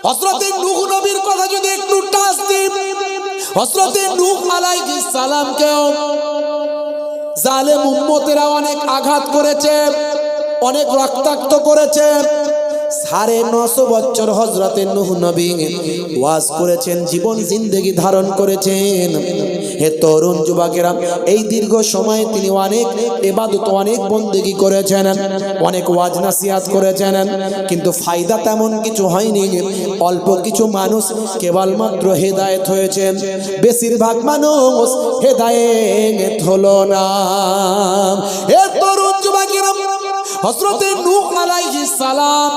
হযরতে নূহ নবীর কথা যদি একটু টাচ দিই, হযরতে নূহ আলাইহিস সালামকেও জালেম উম্মতেরা অনেক আঘাত করেছে, অনেক রক্তাক্ত করেছে। 950 বছর হযরতে নূহ নবী ওয়াজ করেছেন, জীবন জিন্দেগি ধারণ করেছেন। হে তরুণ যুবকেরা, এই দীর্ঘ সময়ে তিনি অনেক ইবাদত, অনেক বন্দেগী করেছেন, অনেক ওয়াজ নাসিহাত করেছেন, কিন্তু ফায়দা তেমন কিছু হয়নি। অল্প কিছু মানুষ কেবলমাত্র হেদায়েত হয়েছে, বেশিরভাগ মানুষ হেদায়েত হলো না। হে তরুণ যুবকেরা, হযরতে নূহ আলাইহিস সালাম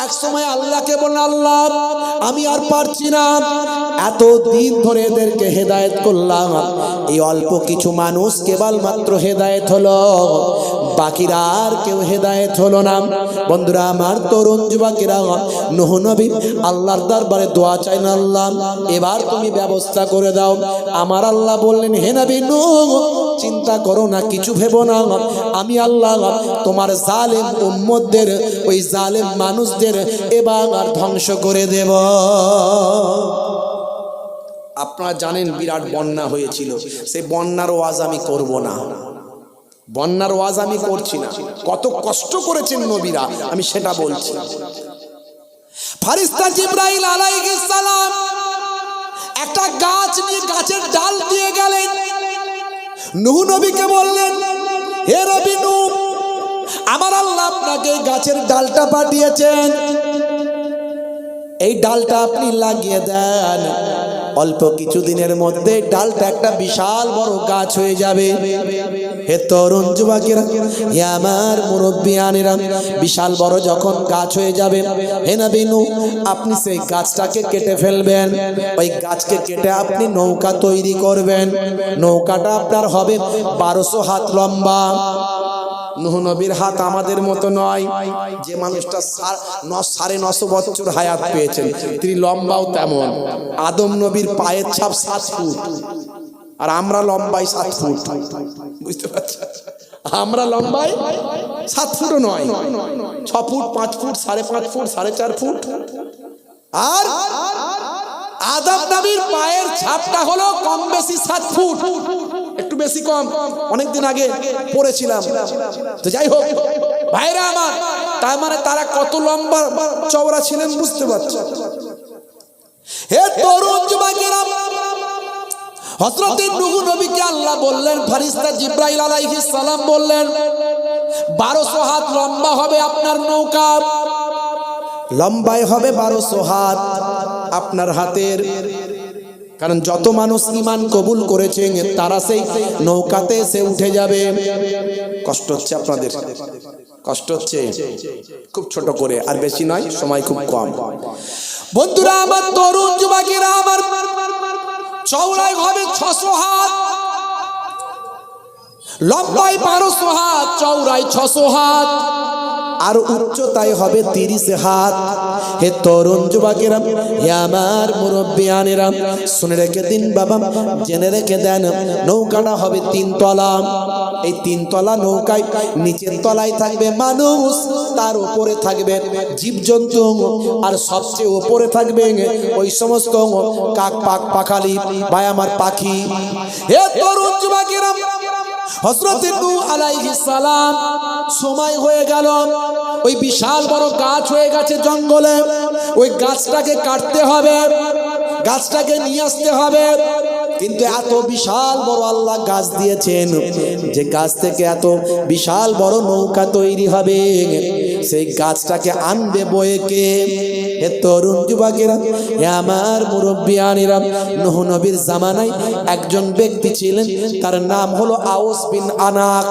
এক সময় আল্লাহকে বললেন, আল্লাহ আমি আর পারছি না, এত দিন ধরে এদেরকে হেদায়েত করলাম, এই অল্প কিছু মানুষ কেবলমাত্র হেদায়েত হলো, বাকিরা আর কেউ হেদায়েত হলো না। বন্ধুরা আমার, তরুণ যুবকেরা, নূহ নবী আল্লাহর দরবারে দোয়া চাইলেন, আল্লাহ এবার তুমি ব্যবস্থা করে দাও। আমার আল্লাহ বললেন, হে নবী নূহ, চিন্তা করো না, কিছু ভেবো না, আমি আল্লাহ তোমার জালেম উম্মতদের, ওই জালেম মানুষদের এবার ধ্বংস করে দেব। আপনারা জানেন বিরাট বন্যা হয়েছিল, সেই বন্যার ওয়াজ আমি করব না, বন্যার ওয়াজ আমি করছি না। কত কষ্ট করেছেন নবীরা, আমি সেটা বলছি। ফেরেশতা জিবরাইল আলাইহিস সালাম একটা গাছ নিয়ে, গাছের ডাল দিয়ে গেলেন, নূহ নবীকে বললেন, হে নবী নূহ, আমার আল্লাহ আপনাকে গাছের ডালটা পাঠিয়েছেন, এই ডালটা আপনি লাগিয়ে দেন, অল্প কিছুদিনের মধ্যে ডালটা একটা বিশাল বড় গাছ হয়ে যাবে। হে তরুণ যুবকেরা, হে আমার মুরব্বিয়ানেরা, বিশাল বড় যখন গাছ হয়ে যাবে, হে নবী নূহ, আপনি সেই গাছটাকে কেটে ফেলবেন, ওই গাছকে কেটে আপনি নৌকা তৈরি করবেন, নৌকাটা আপনার হবে 1200 হাত লম্বা। নূহ নবীর হাত আমাদের মতো নয়, যে মানুষটা 950 বছর হায়াত পেয়েছেন, তিনি লম্বাও তেমন। আদম নবীর পায়ের ছাপ 7 ফুট, আর আমরা লম্বাই 7 ফুট। বুঝতে পারছেন? আমরা লম্বাই 7 ফুটও নয়, 6 ফুট, 5 ফুট, 5.5 ফুট, 4.5 ফুট। আর আদম নবীর পায়ের ছাপটা হলো কম বেশি 7 ফুট, একটু বেশি কম, অনেকদিন আগে পড়েছিলাম। তো যাই হোক ভাইরা আমার, তার মানে তারা কত লম্বা চওড়া ছিলেন, বুঝতে পারছেন? হে তরুণ যুবকেরা, হযরতে নূহ নবীকে আল্লাহ বললেন, ফেরেশতা জিবরাইল আলাইহিস সালাম বললেন, 1200 হাত লম্বা হবে আপনার নৌকা, লম্বায় হবে 1200 হাত আপনার হাতের। কারণ যত মানুষ ঈমান কবুল করেছেন তারা সেই নৌকাতে এসে উঠে যাবে। কষ্ট হচ্ছে আপনাদের? কষ্ট হচ্ছে? খুব ছোট করে, আর বেশি নয়, সময় খুব কম। বন্ধুরা আমার, তরুণ যুবকেরা আমার, চওড়াই হবে 600 হাত, লম্বায় 1200 হাত, চওড়ায় 600 হাত, আর উচ্চতায় হবে 30 হাত। হে তরুণ যুবকেরা, হে আমার মুরব্বিয়ানেরা, শুনে রেখে দিন বাবা, জেনে রেখে দেন, নৌকাটা হবে 3 তলা। এই 3 তলা নৌকায় নিচের তলায় থাকবে মানুষ, তার উপরে থাকবে জীবজন্তু, আর সবচেয়ে উপরে থাকবে ওই সমস্ত কাক পাখালি বা আমার পাখি। হে তরুণ যুবকেরা, হযরত নূহ আলাইহিস সালাম সময় হয়ে গেল, ওই বিশাল বড় গাছ হয়ে গেছে জঙ্গলে, ওই গাছটাকে কাটতে হবে, গাছটাকে নিয়ে আসতে হবে। কিন্তু এত বিশাল বড় আল্লাহ গাছ দিয়েছেন যে গাছ থেকে এত বিশাল বড় নৌকা তৈরি হবে, সেই গাছটাকে আনবে বয়ে কে? হে তরুণ যুবকেরা, হে আমার মুরব্বিয়ানেরা, নূহ নবীর জামানায় একজন ব্যক্তি ছিলেন, তার নাম হলো আউস বিন আনাক।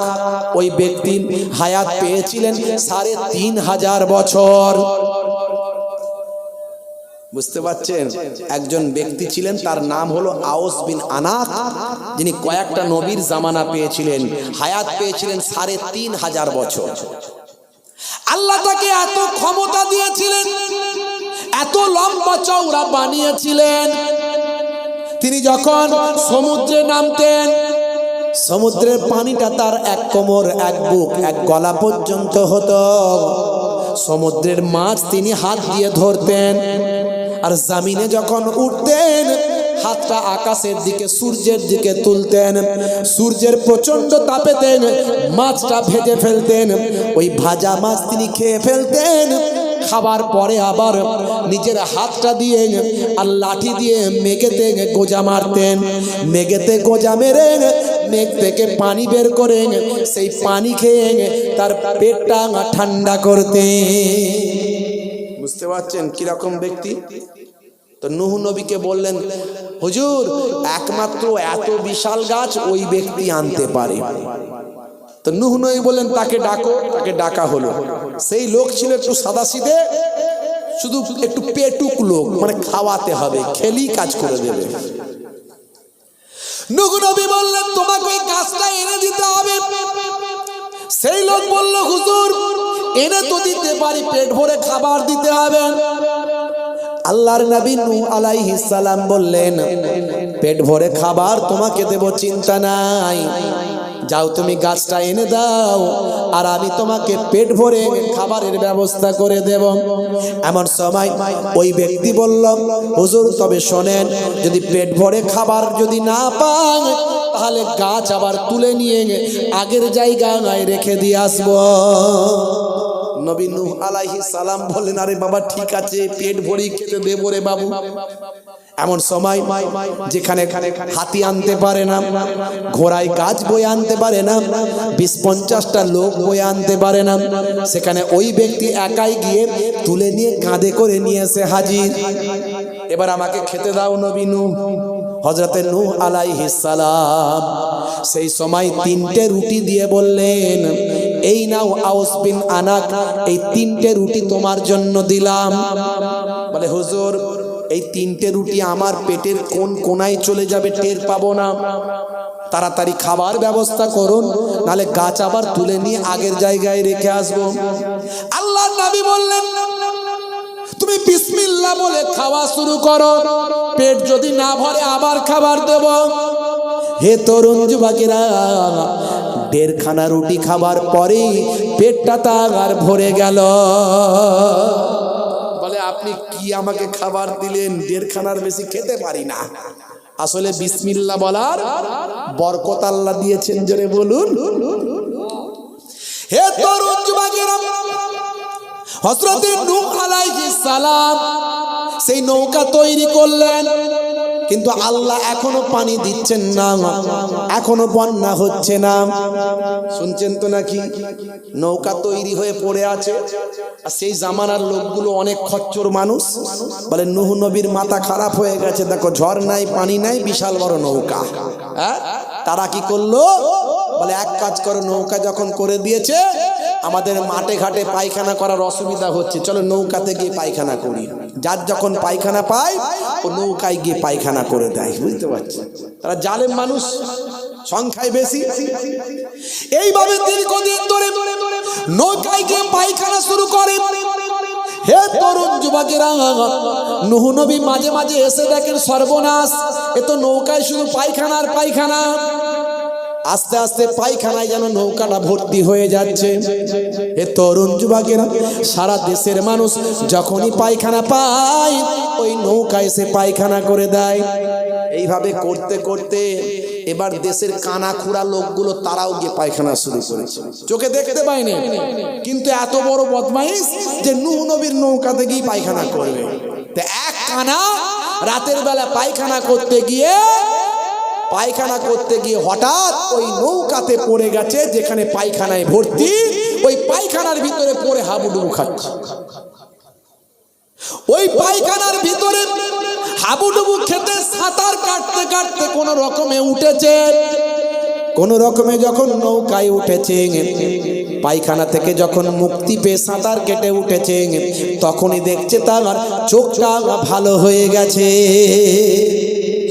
ওই ব্যক্তি হায়াত পেয়েছিলেন 3500 বছর। বুঝতে পারছেন? একজন ব্যক্তি ছিলেন, তার নাম হলো আউস বিন আনাক, যিনি কয়েকটা নবীর জামানা পেয়েছিলেন, হায়াত পেয়েছিলেন 3500 বছর। আল্লাহ তাকে এত ক্ষমতা দিয়েছিলেন, এত লম্বা চওড়া বানিয়েছিলেন, তিনি যখন সমুদ্রে নামতেন, সমুদ্রের পানিটা তার 1 কোমর, 1 বুক, 1 গলা পর্যন্ত হতো। সমুদ্রের মাছ তিনি হাত দিয়ে ধরতেন, আর জামিনে যখন উঠতেন হাতটা আকাশের দিকে, সূর্যের দিকে তুলতেন, সূর্যের প্রচন্ড তাপেতেন মাছটা ভেজে ফেলতেন, ওই ভাজা মাছ তিনি খেয়ে ফেলতেন। খাবার পরে আবার নিজের হাতটা দিয়ে আর লাঠি দিয়ে মেঘেতে গোজা মারতেন, মেঘেতে গোজা মেরে মেঘ থেকে পানি বের করে সেই পানি খেয়ে তার পেটটা ঠান্ডা করতেন। বুঝতে পারছেন কিরকম ব্যক্তি? তো নূহ নবীকে বললেন, হুজুর, একমাত্র এত বিশাল গাছ ওই ব্যক্তি আনতে পারে। তো নূহ নবী বললেন, তাকে ডাকো। তাকে ডাকা হলো। সেই লোক ছিল একটু সাদাসিধে, শুধু একটু পেটুক লোক, মানে খাওয়াতে হবে, খেলি কাজ করে দেবে। নূহ নবী বললেন, তোমাকে ওই গাছটা এনে দিতে হবে। সেই লোক বলল, হুজুর, এনে তো দিতে পারি, পেট ভরে খাবার দিতে হবে। আল্লাহর নবী নূহ আলাইহিস সালাম বললেন, পেট ভরে খাবার তোমাকে দেব, চিন্তা নাই, যাও তুমি গাছটা এনে দাও, আর আমি তোমাকে পেট ভরে খাবারের ব্যবস্থা করে দেব। এমন সময় ওই ব্যক্তি বলল, হুজুর, তবে শোনেন, যদি পেট ভরে খাবার যদি না পান, তাহলে গাছ আবার তুলে নিয়ে আগের জায়গায় রেখে দিয়ে আসবো। নবী নূহ আলাইহিস সালাম বললেন, আরে বাবা, ঠিক আছে, পেট ভরেই খেতে দেবো রে বাবু। এমন সময় যেখানে হাতি আনতে পারে না, ঘোড়ায় গাছ বয়ে আনতে পারে না, 20-50টা লোক বয়ে আনতে পারে না, সেখানে ওই ব্যক্তি একাই গিয়ে তুলে নিয়ে কাঁধে করে নিয়ে এসে হাজির। এবার আমাকে খেতে দাও নবী নূহ। হযরতে নূহ আলাইহিস সালাম সেই সময় 3টে রুটি দিয়ে বললেন, এই নাও আউস বিন আনাক, এই 3টে রুটি তোমার জন্য দিলাম। বলে, হুজুর, এই 3টে রুটি আমার পেটের কোন কোনায় চলে যাবে টের পাবো না, তাড়াতাড়ি খাবার ব্যবস্থা করুন, নালে গাছ আবার তুলে নিয়ে আগের জায়গায় রেখে আসবো। আল্লাহর নবী বললেন, তুমি বিসমিল্লাহ বলে খাওয়া শুরু করো, পেট যদি না ভরে আবার খাবার দেব। হে তরুণ যুবকেরা, 1.5 খানা রুটি খাবার পরে পেটটা তার ভরে গেল। বলে, আপনি কি আমাকে খাবার দিলেন? 1.5 খানার বেশি খেতে পারি না। আসলে বিসমিল্লাহ বলার বরকত আল্লাহ দিয়েছেন, জোরে বলুন। হে তরুণ যুবকেরা, হযরত নূহ আলাইহিস সালাম সেই নৌকা তৈরি করলেন। কিন্তু আল্লাহ এখনো পানি দিচ্ছেন না, এখনো বন্যা হচ্ছে না। শুনছেন তো নাকি? নৌকা তৈরি হয়ে পড়ে আছে, আর সেই জামানার লোকগুলো অনেক খচ্চর মানুষ, বলে নূহ নবীর মাথা খারাপ হয়ে গেছে, দেখো ঝড় নাই পানি নাই, বিশাল বড় নৌকা। হ্যাঁ, তারা কি করলো? বলে এক কাজ করো, নৌকা যখন করে দিয়েছে, আমাদের মাঠে ঘাটে পায়খানা করার অসুবিধা হচ্ছে, চলো নৌকাতে গিয়ে পায়খানা করি। যার যখন পায়খানা পায় ও নৌকায় গিয়ে পায়খানা করে দেয়। বুঝতে পারছি, তারা জালেম মানুষ, সংখ্যায় বেশি। এইভাবে দীর্ঘদিন ধরে নৌকায় গিয়ে পায়খানা শুরু করে। হে তরুণ যুবকেরা, নূহ নবী মাঝে মাঝে এসে দেখেন সর্বনাশ, এ তো নৌকায় শুধু পায়খানা আর পায়খানা। আস্তে আস্তে পায়খানায় যেন নৌকাটা ভর্তি হয়ে যাচ্ছে। এ তরুণ যুবকেরা, সারা দেশের মানুষ যখনই পায়খানা পায় ওই নৌকা এসে পায়খানা করে দেয়। এইভাবে করতে করতে এবার দেশের কানা খুড়া লোকগুলো তারাও গিয়ে পায়খানা শুরু করেছে। চোখে দেখতে পায়নি, কিন্তু এত বড় বদমাইশ যে নূহ নবীর নৌকাতে গিয়ে পায়খানা করবে। তো এক কানা রাতের বেলা পায়খানা করতে গিয়ে হঠাৎ ওই নৌকাতে পড়ে গেছে, যেখানে পায়খানায় ভর্তি, ওই পায়খানার ভিতরে পড়ে হাবুডুবু খাচ্ছে। ওই পায়খানার ভিতরে হাবুডুবু খেতে সাঁতার কাটতে কাটতে কোন রকমে উঠেছে। কোন রকমে যখন নৌকায় উঠেছে, পায়খানা থেকে যখন মুক্তি পেয়ে সাঁতার কেটে উঠেছে, তখনই দেখছে তার চোখটা ভালো হয়ে গেছে।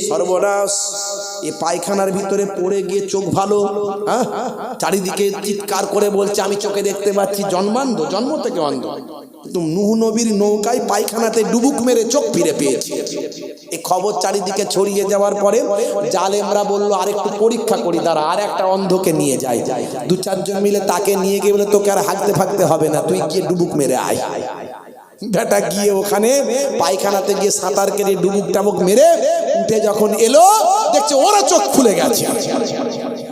সর্বনাশ, এই পায়খানার ভিতরে পড়ে গিয়ে চোখ ভালো। চারিদিকে চিৎকার করে বলছে আমি চোখে দেখতে পাচ্ছি। জন্মান্ধ, জন্ম থেকে অন্ধ। কিন্তু নূহ নবীর নৌকায় পায়খানাতে ডুবুক মেরে চোখ ফিরে পেয়েছে। এই খবর চারিদিকে ছড়িয়ে যাওয়ার পরে জালেমরা বলল আরেকটু পরীক্ষা করি, দাঁড়া আর একটা অন্ধকে নিয়ে যাই। দু চারজন মিলে তাকে নিয়ে গিয়ে বলে তোকে আর হাঁকতে ফাঁকতে হবে না, তুই গিয়ে ডুবুক মেরে আয়। বেটা গিয়ে ওখানে পায়খানাতে গিয়ে সাঁতার কেটে ডুবুক টাবুক মেরে উঠে যখন এলো, দেখছে ওরা চোখ খুলে গেছে।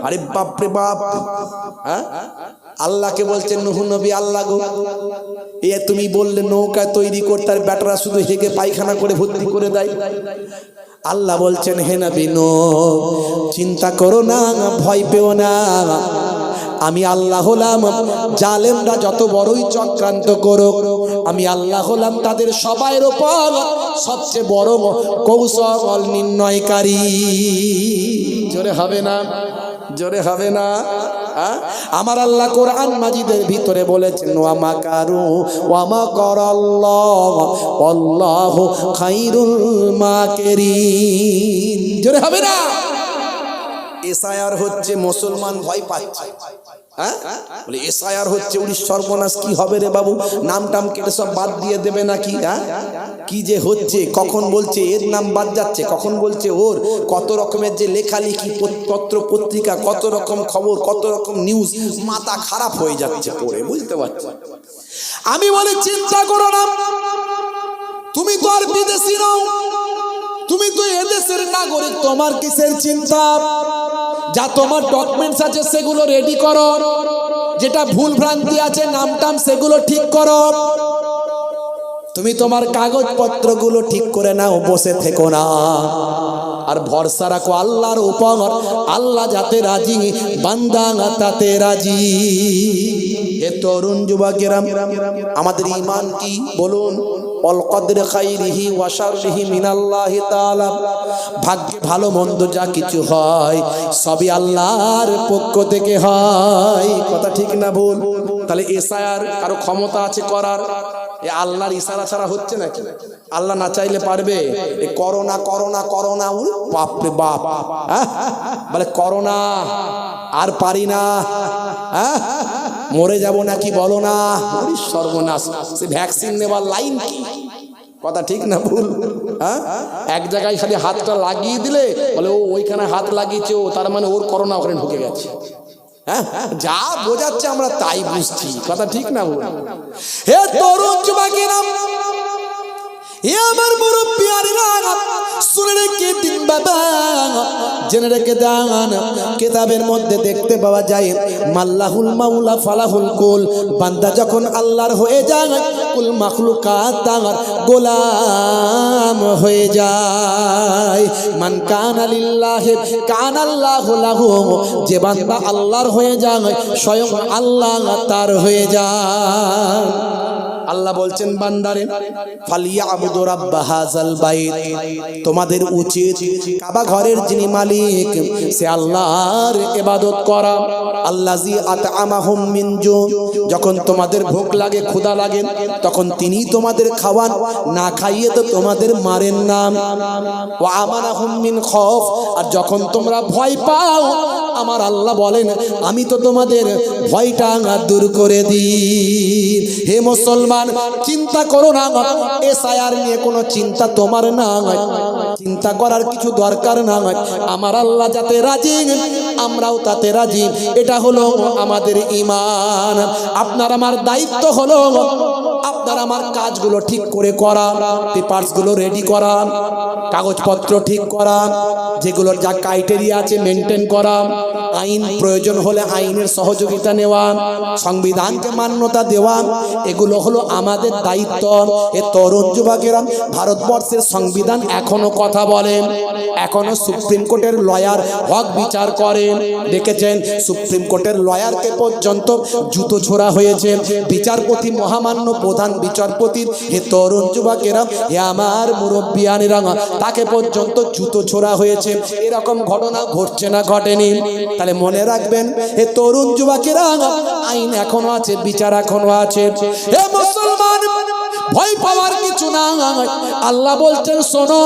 আরে বাপ রে বাপ! আল্লাহকে বলছেন নূহ নবী, আল্লাহ গো, এ তুমি বললে নৌকা তৈরি করতে, আর বেটারা শুধু হেগে পায়খানা করে ভর্তি করে দেয়। আল্লাহ বলছেন হে নবী নূহ, চিন্তা করো না, ভয় পেও না, আমি আল্লাহ হলাম। জালেমরা যত বড়ই চক্রান্ত করুক, আমি আল্লাহ হলাম তাদের সবার উপর সবচেয়ে বড় কৌশল নির্ণয়কারী। জোরে হবে না? জোরে হবে না? আমার আল্লাহ কোরআন মাজিদের ভিতরে বলেছেন ওয়া মাকারু ওয়া মাকারাল্লাহ ওয়াল্লাহু খায়রুল মাকিরিন। জোরে হবে না? এসআইআর হচ্ছে, মুসলমান ভয় পাচ্ছে। বলে এসআইআর হচ্ছে, উনি সর্বনাশ, কি হবে রে বাবু, নাম টাম কেটে সব বাদ দিয়ে দেবে নাকি? কি যে হচ্ছে, কখন বলছে এর নাম বাদ যাচ্ছে, কখন বলছে ওর, কত রকমের যে লেখালেখি, পত্র পত্রিকা, কত রকম খবর, কত রকম নিউজ, মাথা খারাপ হয়ে যাচ্ছে পড়ে। বুঝতে পারছো? আমি বলে চিন্তা করো না, তুমি তো আর বিদেশি নও, তুমি তো এদেশের নাগরিক, তোমার কিসের চিন্তা? যা তোমার ডকুমেন্টস আছে সেগুলো রেডি করো, যেটা ভুল ভ্রান্তি আছে নাম টাম সেগুলো ঠিক করো, তুমি তোমার কাগজপত্রগুলো ঠিক করে নাও, বসে থেকো না। আর ভরসা রাখো আল্লাহর উপর, আল্লাহ যাতে রাজি বান্দা তাতে রাজি। হে তরুণ যুবকেরা, আমাদের ঈমান কি বলুন? অল কদর খাইরিহি ওয়া শাররিহি মিনাল্লাহি তাআলা। ভাগ্যে ভালো মন্দ যা কিছু হয় সবই আল্লাহর পক্ষ থেকে হয়। কথা ঠিক না ভুল? তাহলে এসআইআর কারো ক্ষমতা আছে করার? এ আল্লাহর ইশারা ছাড়া হচ্ছে নাকি? আল্লাহ না চাইলে পারবে? এই করোনা করোনা করোনা, বাপ রে বাপ, বলে করোনা আর পারি না, মরে যাব নাকি বলো না। সর্বনাশ, সে ভ্যাকসিন নেবার লাইন কি? কথা ঠিক না ভুল? এক জায়গায় খালি হাতটা লাগিয়ে দিলে বলে ও ওইখানে হাত লাগিয়েছে, ও তার মানে ওর করোনা ওখানে ঢুকে গেছে। যা বোঝাচ্ছে আমরা তাই বুঝছি। কথা ঠিক না ভুল? হে তরুণ যুবকেরা, এ আমার মুরব্বিয়ারা, শুনে রেখে দিন বাবা জেনে রেখে দেন, কিতাবের মধ্যে দেখতে পাওয়া যায় মাল্লাহুল মাওলা ফালাহুল কুল, বান্দা যখন আল্লাহর হয়ে যায় কুল মাখলুকাত তার গোলাম হয়ে যায়। মান কানা লিল্লাহি কানাল্লাহু লাহু, যে বান্দা আল্লাহর হয়ে যায় স্বয়ং আল্লাহ তার হয়ে যায়। আল্লাহ বলছেন বান্দারে ফালিয়াবুদু রাব্বা হাযাল বাইত, তোমাদের উচিত কাবা ঘরের যিনি মালিক সে আল্লাহর ইবাদত করা। আল্লাযী আতআমাহুম মিন জু, যখন তোমাদের ভোক লাগে ক্ষুধা লাগে তখন তিনি তোমাদের খাওয়ান, না খাইয়ে তো তোমাদের মারেন না। ওয়া আমানাহুম মিন খৌফ, আর যখন তোমরা ভয় পাও আমার আল্লাহ বলেন আমি তো তোমাদের ভয়টা দূর করে দিই। হে মুসলমান, চিন্তা করো না, এসআইআর নিয়ে কোনো চিন্তা তোমার না, চিন্তা করার কিছু দরকার না। আমার আল্লাহ যাতে রাজি আমরাও তাতে রাজি, এটা হলো আমাদের ঈমান। আপনার আমার দায়িত্ব হলো আপনার আমার কাজগুলো ঠিক করে করা, পেপারসগুলো রেডি করা, কাগজপত্র ঠিক করা, যেগুলোর যা ক্রাইটেরিয়া আছে মেনটেন করা, আইন প্রয়োজন হলে আইনের সহযোগিতা নেওয়া, সংবিধানকে মান্যতা দেওয়া, এগুলো হলো আমাদের দায়িত্ব। এ তরুণ যুবকেরা, ভারতবর্ষের সংবিধান এখনো কথা বলেন, এখনো সুপ্রিম কোর্টের লয়ার হক বিচার করেন। দেখেছেন সুপ্রিম কোর্টের লয়ারকে পর্যন্ত জুতো ছোড়া হয়েছে, বিচারপতি মহামান্য প্রধান বিচারপতির হে তরুণ যুবকেরা, হে আমার মুরব্বিয়ানেরা, তাকে পর্যন্ত জুতো ছোড়া হয়েছে। এরকম ঘটনা ঘটছে না ঘটেনি? তাহলে মনে রাখবেন হে তরুণ যুবকেরা, আইন এখনো আছে, বিচার এখনো আছে। হে মুসলমান, ভয় পাওয়ার কিছু না। আল্লাহ বলছেন শোনো,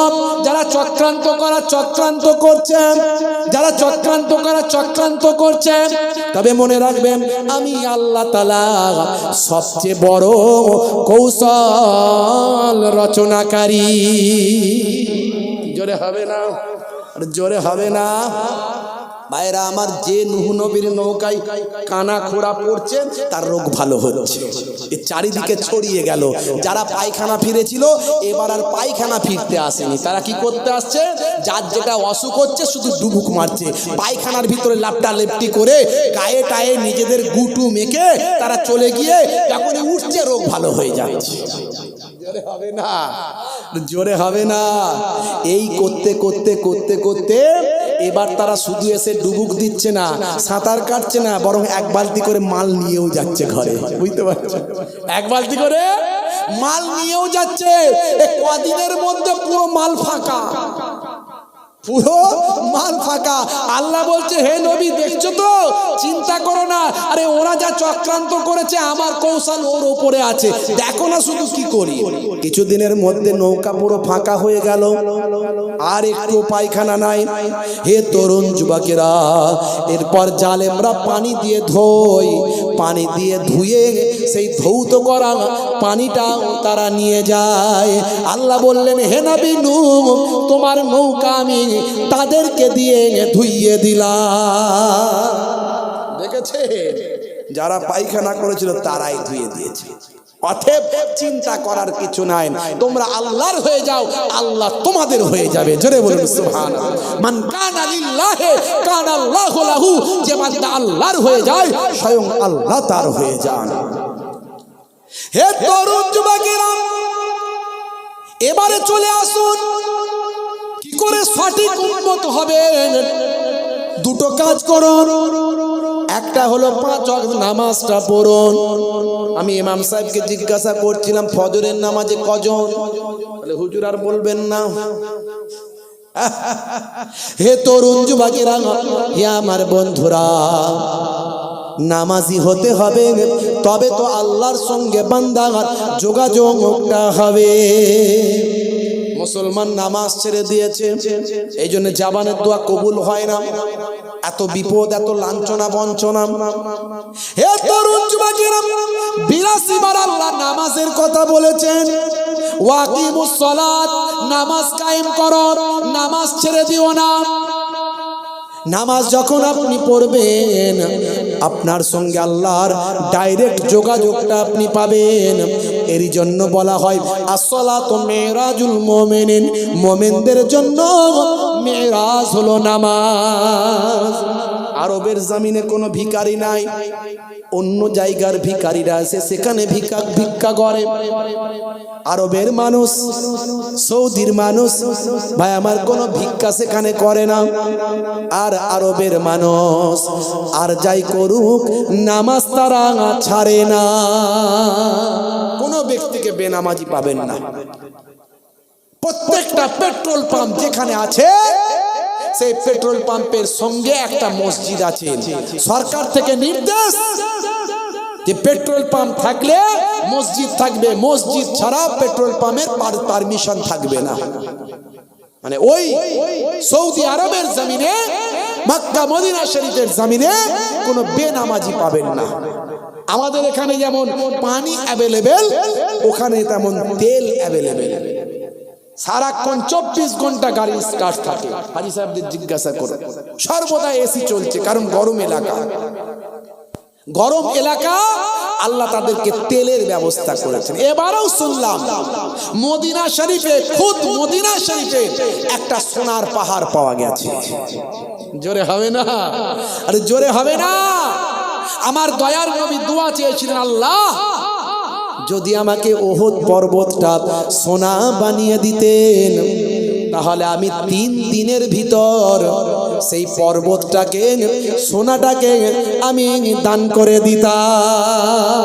যারা চক্রান্ত করছেন, যারা চক্রান্ত করছেন, তবে মনে রাখবেন আমি আল্লাহ তাআলা সবচেয়ে বড় কৌশল রচনাকারী। জোরে হবে না, জোরে হবে না। ভাইরা আমার, যে নূহ নবীর নৌকায় কানা খোড়া পড়ছে তার রোগ ভালো হচ্ছে, এই চারিদিকে ছড়িয়ে গেল। যারা পায়খানা ফিরেছিল এবার আর পায়খানা ফিরতে আসেনি, তারা কি করতে আসছে? যার যেটা অসুখ হচ্ছে শুধু ডুবুক মারছে, পায়খানার ভিতরে লাপটা লেপটি করে গায়ে টায়ে নিজেদের গুটু মেখে তারা চলে গিয়ে যখনই উঠছে রোগ ভালো হয়ে যাচ্ছে। জোরে হবে না, জোরে হবে না। এই করতে করতে করতে করতে এবার তারা শুধু এসে ডুবুক দিচ্ছে না, সাঁতার কাটছে না, বরং এক বালতি করে মাল নিয়েও যাচ্ছে ঘরে। বুঝতে পারছো? এক বালতি করে মাল নিয়েও যাচ্ছে। কদিনের মধ্যে পুরো মাল ফাঁকা, পুরো মাল ফাঁকা। আল্লাহ বলছে হে নবী দেখছো তো, চিন্তা করো না, আরে ওরা যা চক্রান্ত করেছে আমার কৌশল ওর উপরে আছে, দেখো না শুধু কি করি। কিছুদিনের মধ্যে নৌকা পুরো ফাঁকা হয়ে গেল, আর একটু পায়খানা নাই। হে তরুণ যুবকেরা, এরপর জালেমরা পানি দিয়ে ধোয়, পানি দিয়ে ধুয়ে সেই ধৌত করা পানিটা তারা নিয়ে যায়। আল্লাহ বললেন হে নবী নূহ, তোমার নৌকা আমি তাদেরকে দিয়ে ধুইয়ে দিলাম। দেখেছে, যারা পায়খানা করেছিল তারাই ধুয়ে দিয়েছে। অতএব চিন্তা করার কিছু নাই, তোমরা আল্লাহর হয়ে যাও, আল্লাহ তোমাদের হয়ে যাবে। জোরে বলুন সুবহানাল্লাহ। মান কানা লিল্লাহি কানাল্লাহু লাহু, যে বান্দা আল্লাহর হয়ে যায় স্বয়ং আল্লাহ তার হয়ে যান। হে তরুণ যুবকেরা, এবারে চলে আসুন কি করে সঠিক উম্মত হবে। দুটো কাজ করুন, একটা হলো 5 ওয়াক্ত নামাজটা পড়ুন। আমি ইমাম সাহেবকে জিজ্ঞাসা করছিলাম ফজরের নামাজে কজন, বলে হুজুর আর বলবেন না। হে তরুণ যুবকেরা, হে আমার বন্ধুরা, নামাজি হতে হবে, তবে তো আল্লাহর সঙ্গে বান্দার যোগাযোগটা হবে। মুসলমান নামাজ ছেড়ে দিয়েছে, এই জন্য জাবানের দোয়া কবুল হয় না। এত বিপদ, এত লাঞ্ছনা বঞ্চনা। হে তরুণ যুবকেরা, 82 বার আল্লাহ নামাজের কথা বলেছেন। ওয়াকিমুস সালাত, নামাজ কায়েম করো, নামাজ ছেড়ে দিও না। নামাজ যখন আপনি পড়বেন আপনার সঙ্গে আল্লাহর ডাইরেক্ট যোগাযোগটা আপনি পাবেন। এরই জন্য বলা হয় আসসালাতু মিরাজুল মুমিনিন, মুমিনদের জন্য মেরাজ হলো নামাজ। আরবের জমিনে কোনো ভিখারি নাই, অন্য জায়গার ভিখারিরা আছে, সেখানে ভিক্ষা করে। আরবের মানুষ, সৌদির মানুষ ভাই আমার কোনো ভিক্ষা সেখানে করে না। আর আরবের মানুষ আর যাই করুক নামাজ তারা ছাড়ে না। কোনো ব্যক্তিকে বেনামাজি পাবেন না। প্রত্যেকটা পেট্রোল পাম্প যেখানে আছে সেই পেট্রোল পাম্পের সঙ্গে একটা মসজিদ আছে। সরকার থেকে নির্দেশ যে পেট্রোল পাম্প থাকলে মসজিদ থাকবে, মসজিদ ছাড়া পেট্রোল পাম্পের পারমিশন থাকবে না। মানে ওই সৌদি আরবের জমিনে, মক্কা মদিনা শরীফের জমিনে কোনো বেনামাজি পাবেন না। আমাদের এখানে যেমন পানি অ্যাভেলেবেল, ওখানে তেমন তেল অ্যাভেলেবেল। সারাক্ষণ 24 ঘন্টা গাড়ি স্টার্ট থাকে। হাজি সাহেবদের জিজ্ঞাসা করুন, সর্বদা এসি চলছে, কারণ গরম এলাকা। গরম এলাকা আল্লাহ তাদেরকে তেলের ব্যবস্থা করেছেন। এবারেও শুনলাম মদিনা শরীফে, খুদ মদিনা শরীফে একটা সোনার পাহাড় পাওয়া গেছে। জোরে হবে না? আরে জোরে হবে না? আমার দয়ার নবী দোয়া চেয়েছিলেন, আল্লাহ যদি আমাকে ওহদ পর্বতটা সোনা বানিয়ে দিতেন তাহলে আমি 3 দিনের ভিতর সেই পর্বতটাকে, সোনাটাকে আমি দান করে দিতাম।